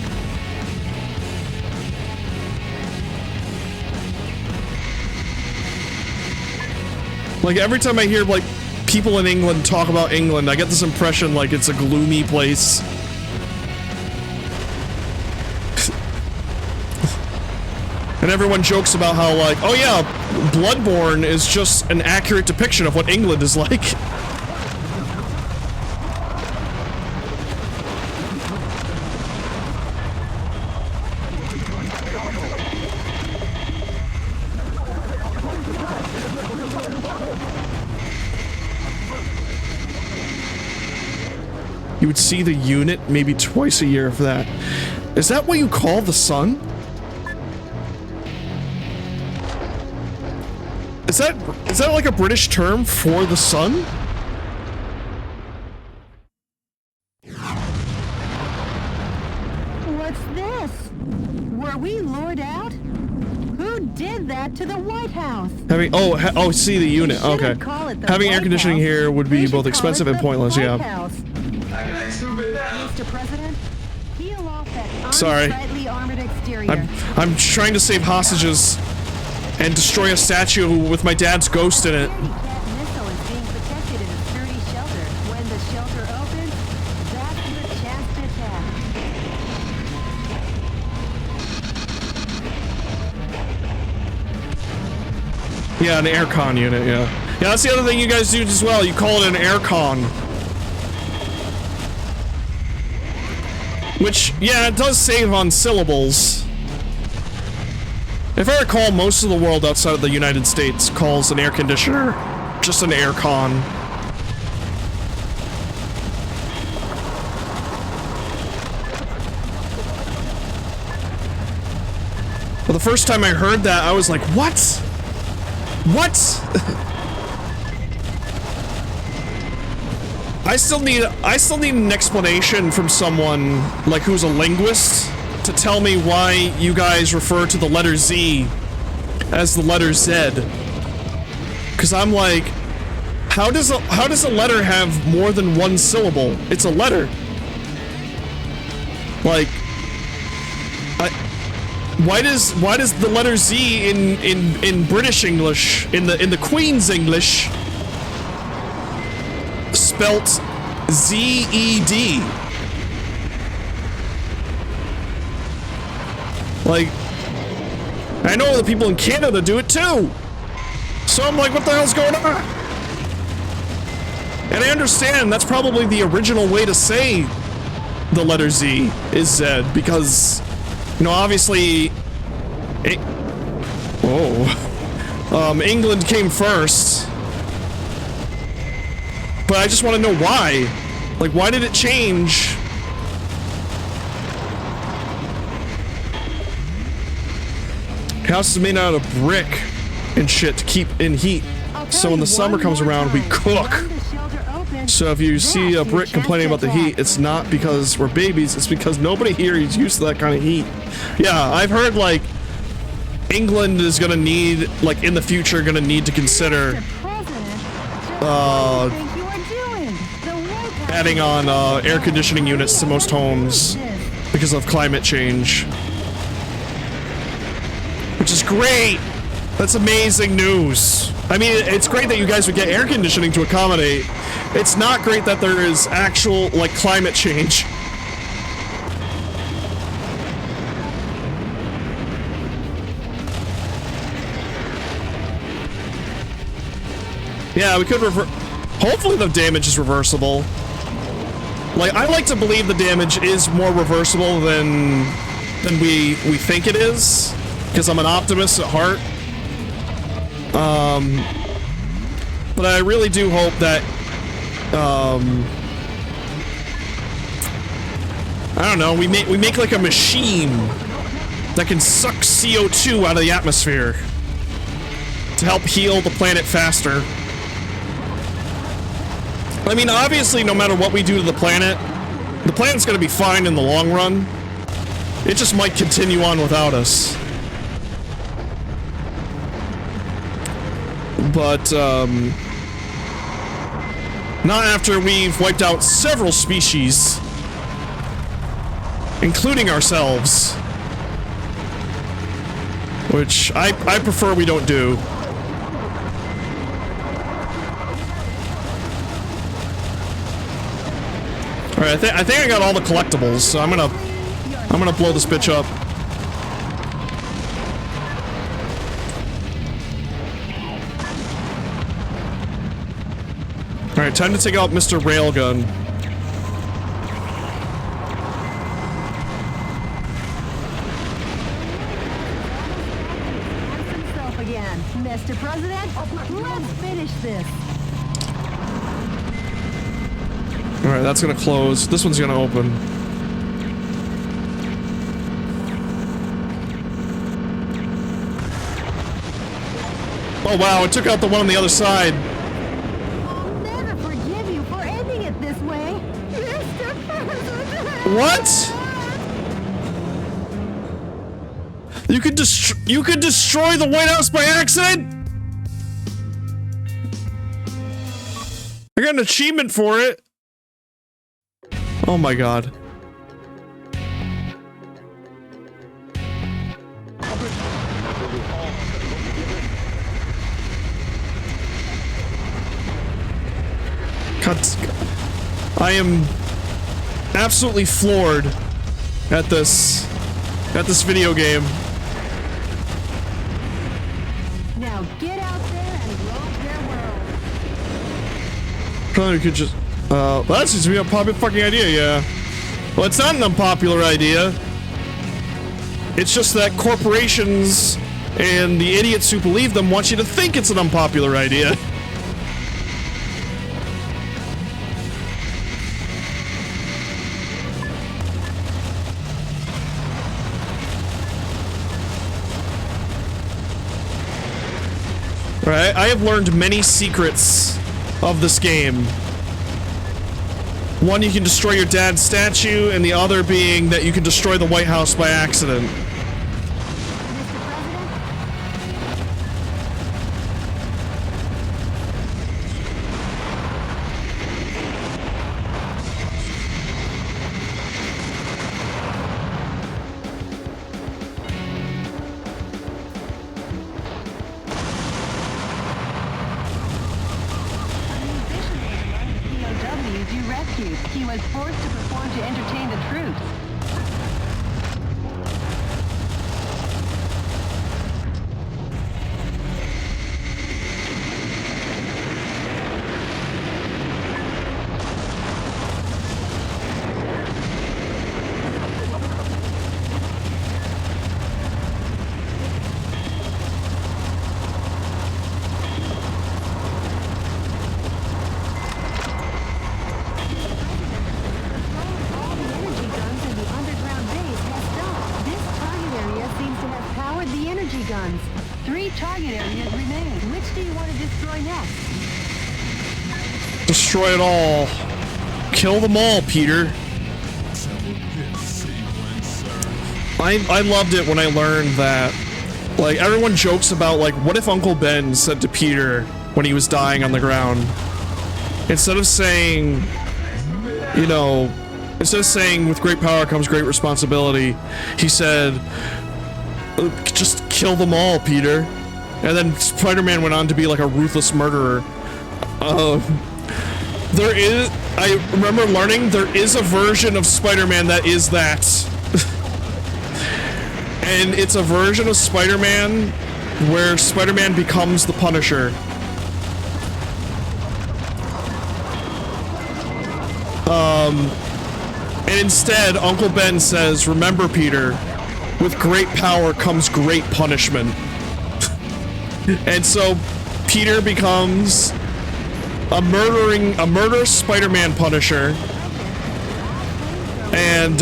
Like, every time I hear, like, people in England talk about England, I get this impression like it's a gloomy place. And everyone jokes about how, like, oh yeah, Bloodborne is just an accurate depiction of what England is like. You would see the unit maybe twice a year for that. Is that what you call the sun? Is that like a British term for the sun? What's this? Were we lured out? Who did that to the White House? See the unit. They shouldn't Okay. call it the Having air White conditioning House. here would They be should both call expensive it and the pointless. White Yeah. House. Mr. President, peel off that Sorry. unsightly armored exterior. I'm trying to save hostages and destroy a statue with my dad's ghost in it. Security cat missile is being protected in a sturdy shelter. When the shelter opens, that's your chance to attack. Yeah, an aircon unit, yeah. Yeah, that's the other thing you guys do as well. You call it an aircon. Which, yeah, it does save on syllables. If I recall, most of the world outside of the United States calls an air conditioner just an aircon. But the first time I heard that, I was like, what? What? I still need an explanation from someone, like, who's a linguist, to tell me why you guys refer to the letter Z as the letter Z. Because I'm like, how does a letter have more than one syllable? It's a letter. Like, why does the letter Z in British English, in the Queen's English, spelt Z-E-D? Like, I know the people in Canada do it too. So I'm like, what the hell's going on? And I understand that's probably the original way to say the letter Z is Z, because, you know, obviously, England came first. But I just want to know why. Like, why did it change? House is made out of brick and shit to keep in heat. So when the summer comes around, we cook. So if you see a Brit complaining about the heat, it's not because we're babies, it's because nobody here is used to that kind of heat. Yeah, I've heard, like, England is gonna need, like, in the future, gonna need to consider, adding on, air conditioning units to most homes because of climate change. Which is great! That's amazing news. I mean, it's great that you guys would get air conditioning to accommodate. It's not great that there is actual, like, climate change. Yeah, we could hopefully the damage is reversible. Like, I like to believe the damage is more reversible than we think it is, because I'm an optimist at heart. But I really do hope that, I don't know, we make like a machine that can suck CO2 out of the atmosphere to help heal the planet faster. I mean, obviously, no matter what we do to the planet's gonna be fine in the long run. It just might continue on without us. But, not after we've wiped out several species, including ourselves. Which I prefer we don't do. Alright, I think I got all the collectibles, so I'm gonna blow this bitch up. Alright, time to take out Mr. Railgun. Himself again. Mr. President, let's finish this. Alright, that's gonna close. This one's gonna open. Oh wow, it took out the one on the other side. I'll never forgive you for ending it this way. Mr. President! What? You could destroy the White House by accident? I got an achievement for it. Oh my god. God, I am absolutely floored at this video game. Now get out there and roam their world. Probably could just well, that seems to be a popular fucking idea, yeah. Well, it's not an unpopular idea. It's just that corporations and the idiots who believe them want you to think it's an unpopular idea. Right, I have learned many secrets of this game. One, you can destroy your dad's statue, and the other being that you can destroy the White House by accident. POWs you rescued. He was forced to perform to entertain the troops. Guns. 3 target areas remain. Which do you want to destroy next? Destroy it all. Kill them all, Peter. I loved it when I learned that, like, everyone jokes about, like, what if Uncle Ben said to Peter when he was dying on the ground, instead of saying, you know, instead of saying with great power comes great responsibility, he said, just kill them all, Peter. And then Spider-Man went on to be like a ruthless murderer. I remember learning there is a version of Spider-Man that is that. And it's a version of Spider-Man where Spider-Man becomes the Punisher. And instead, Uncle Ben says, remember, Peter, with great power comes great punishment. And so Peter becomes a murderous Spider-Man Punisher. And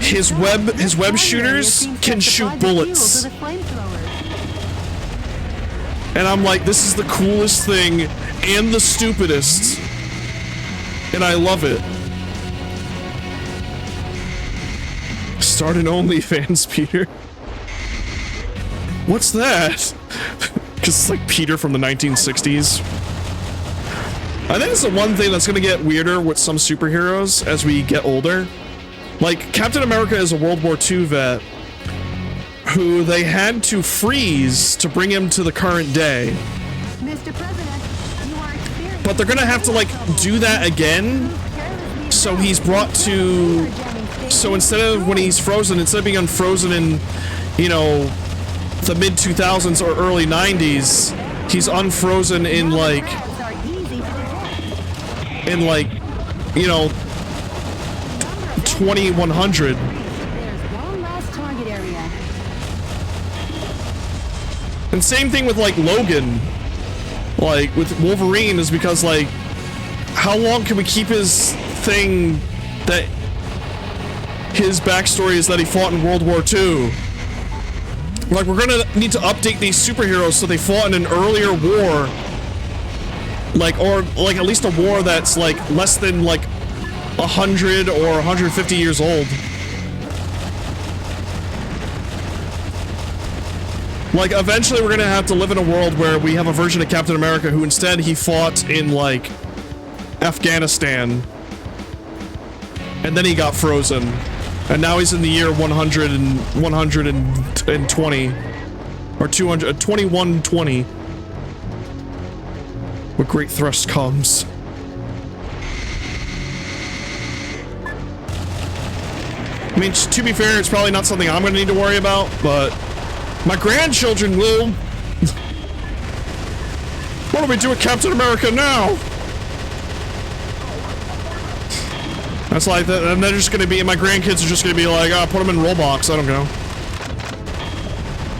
his web shooters can shoot bullets. And I'm like, this is the coolest thing and the stupidest. And I love it. Start an OnlyFans, Peter. What's that? Because it's like Peter from the 1960s. I think it's the one thing that's gonna get weirder with some superheroes as we get older. Like, Captain America is a World War II vet who they had to freeze to bring him to the current day. Mr. President, you are experienced. But they're gonna have to, like, do that again. So he's brought to... So instead of when he's frozen, instead of being unfrozen in, you know, the mid-2000s or early 90s, he's unfrozen in, like, in like, you know, 2100. There's one last target area. And same thing with like Logan, like with Wolverine, is because like, how long can we keep his thing that his backstory is that he fought in World War II? Like, we're gonna need to update these superheroes so they fought in an earlier war. Like, or like at least a war that's like less than like 100 or 150 years old. Like, eventually we're gonna have to live in a world where we have a version of Captain America who instead he fought in like Afghanistan. And then he got frozen. And now he's in the year 100 and 120. Or 200, 2120. Where great thrust comes. I mean, to be fair, it's probably not something I'm gonna need to worry about, but my grandchildren will. What do we do with Captain America now? That's like that, and they're just gonna be, and my grandkids are just gonna be like, oh, put them in Roblox, I don't know.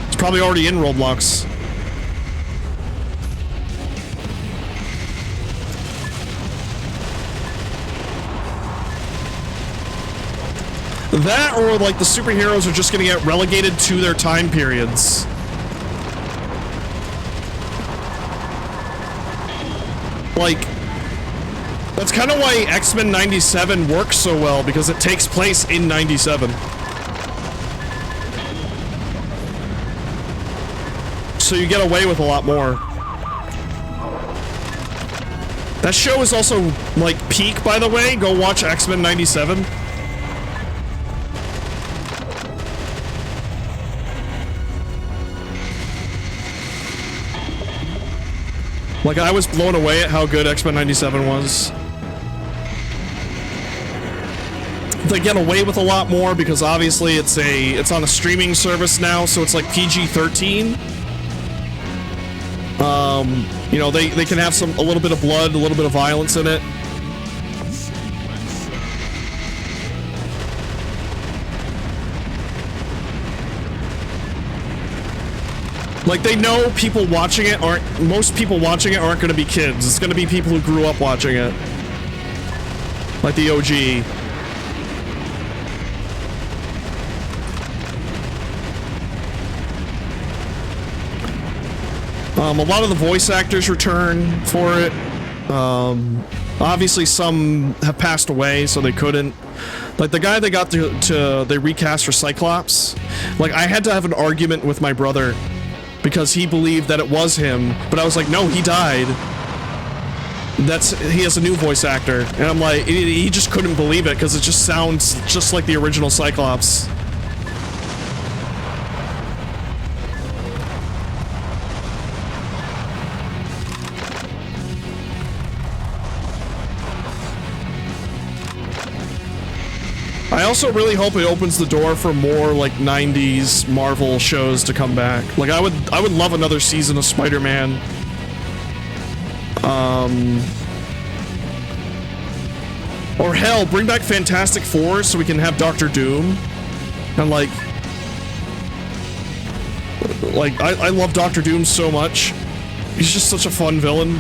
It's probably already in Roblox. That, or like the superheroes are just gonna get relegated to their time periods. Like, that's kind of why X-Men 97 works so well, because it takes place in 97. So you get away with a lot more. That show is also, like, peak, by the way. Go watch X-Men 97. Like, I was blown away at how good X-Men 97 was. They get away with a lot more because obviously it's on a streaming service now, so it's like PG-13. You know, they can have a little bit of blood, a little bit of violence in it. Like, they know people watching it most people watching it aren't gonna be kids. It's gonna be people who grew up watching it. Like the OG. A lot of the voice actors return for it. Obviously some have passed away, so they couldn't. Like the guy they got they recast for Cyclops. Like, I had to have an argument with my brother because he believed that it was him, but I was like, no, he died. He has a new voice actor, and I'm like, he just couldn't believe it because it just sounds just like the original Cyclops. I also really hope it opens the door for more like 90s Marvel shows to come back. Like, I would love another season of Spider-Man. Or hell, bring back Fantastic Four so we can have Doctor Doom. And like I love Doctor Doom so much. He's just such a fun villain.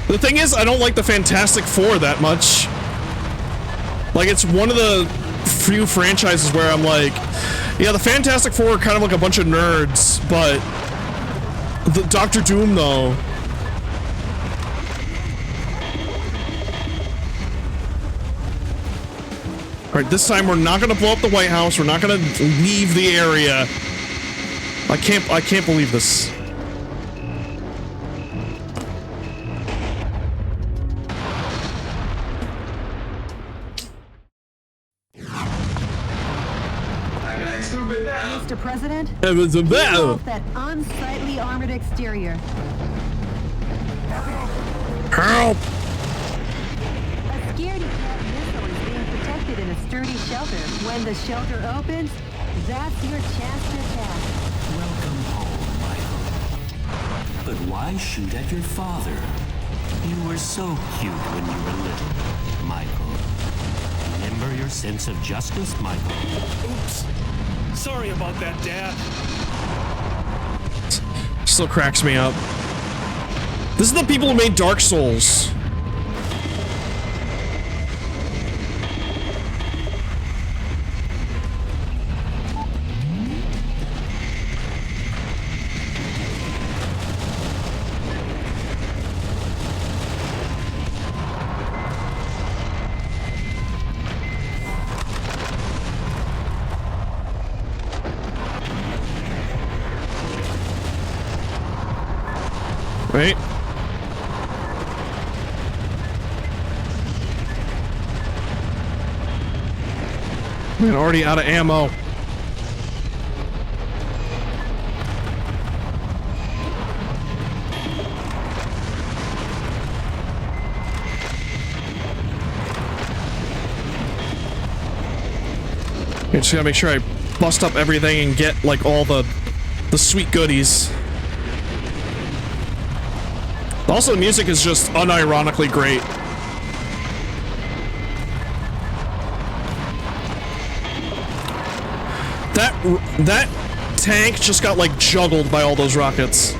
The thing is, I don't like the Fantastic Four that much. Like, it's one of the few franchises where I'm like, yeah, the Fantastic Four are kind of like a bunch of nerds, but the Doctor Doom, though. Alright, this time we're not gonna blow up the White House, we're not gonna leave the area. I can't believe this. Mr. President, It was a take battle. off that unsightly armored exterior. Help! A scaredy cat missile is being protected in a sturdy shelter. When the shelter opens, that's your chance to attack. Welcome home, Michael. But why shoot at your father? You were so cute when you were little, Michael. Remember your sense of justice, Michael? Oops. Sorry about that, Dad. Still cracks me up. This is the people who made Dark Souls. Right? Man, already out of ammo. I just gotta make sure I bust up everything and get like all the sweet goodies. Also, the music is just unironically great. That tank just got like juggled by all those rockets.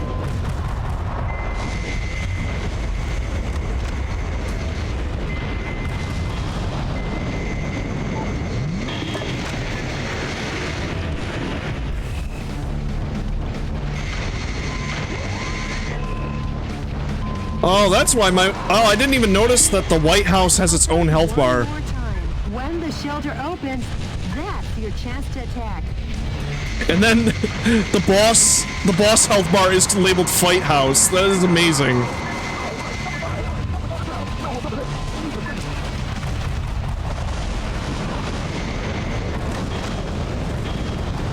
Oh, that's why my... Oh, I didn't even notice that the White House has its own health bar. One more time. When the shelter opens, that's your chance to attack. And then the boss health bar is labeled Fight House. That is amazing.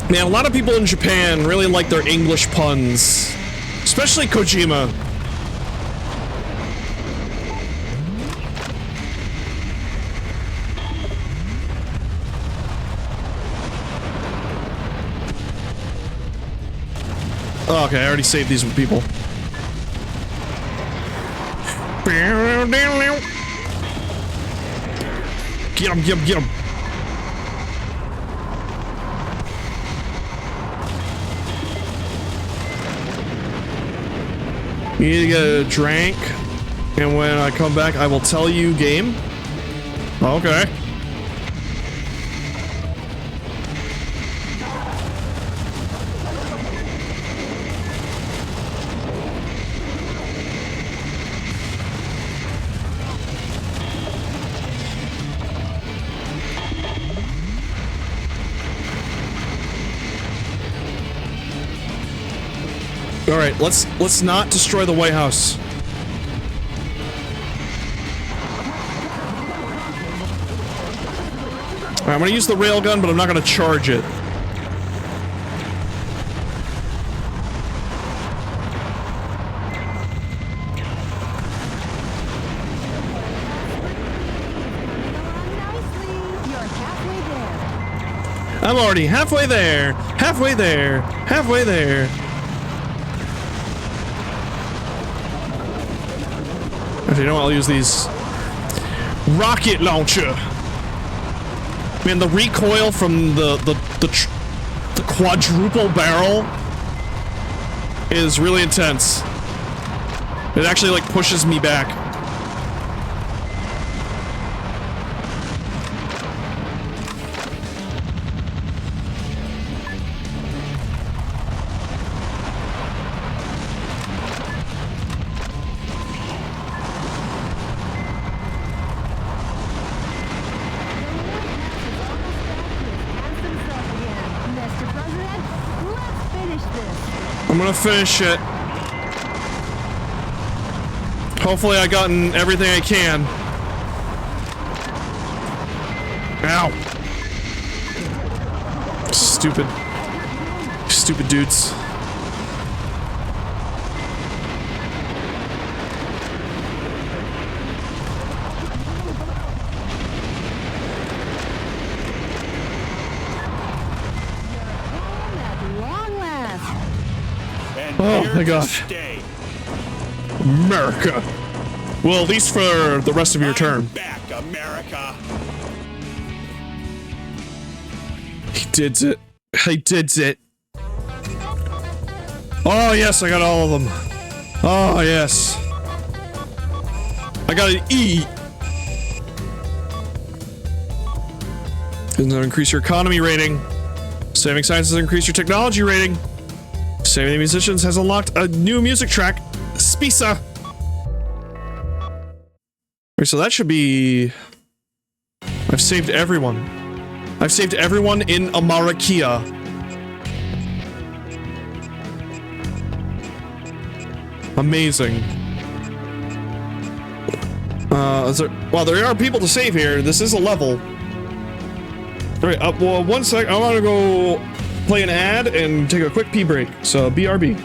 Man, a lot of people in Japan really like their English puns. Especially Kojima. Oh, okay, I already saved these people. Get him, get him, get him. You need to get a drink, and when I come back, I will tell you game. Okay. All right, let's not destroy the White House. All right, I'm gonna use the railgun, but I'm not gonna charge it. I'm already halfway there, halfway there, halfway there. Actually, you know what? I'll use these. Rocket launcher. Man, the recoil from the quadruple barrel is really intense. It actually like pushes me back. I'm gonna finish it. Hopefully I gotten everything I can. Ow. Stupid. Stupid dudes. And Oh here my to gosh. stay. America. Well, at least for the rest of your turn. Back, America. He did it. He did it. Oh, yes, I got all of them. Oh, yes. I got an E. And then increase your economy rating. Saving Science has increased your technology rating. Saving the Musicians has unlocked a new music track, Spisa. Okay, so that should be... I've saved everyone. I've saved everyone in Amarakia. Amazing. Well, there are people to save here. This is a level. Alright, well, 1 sec. I want to go play an ad and take a quick pee break. So, BRB.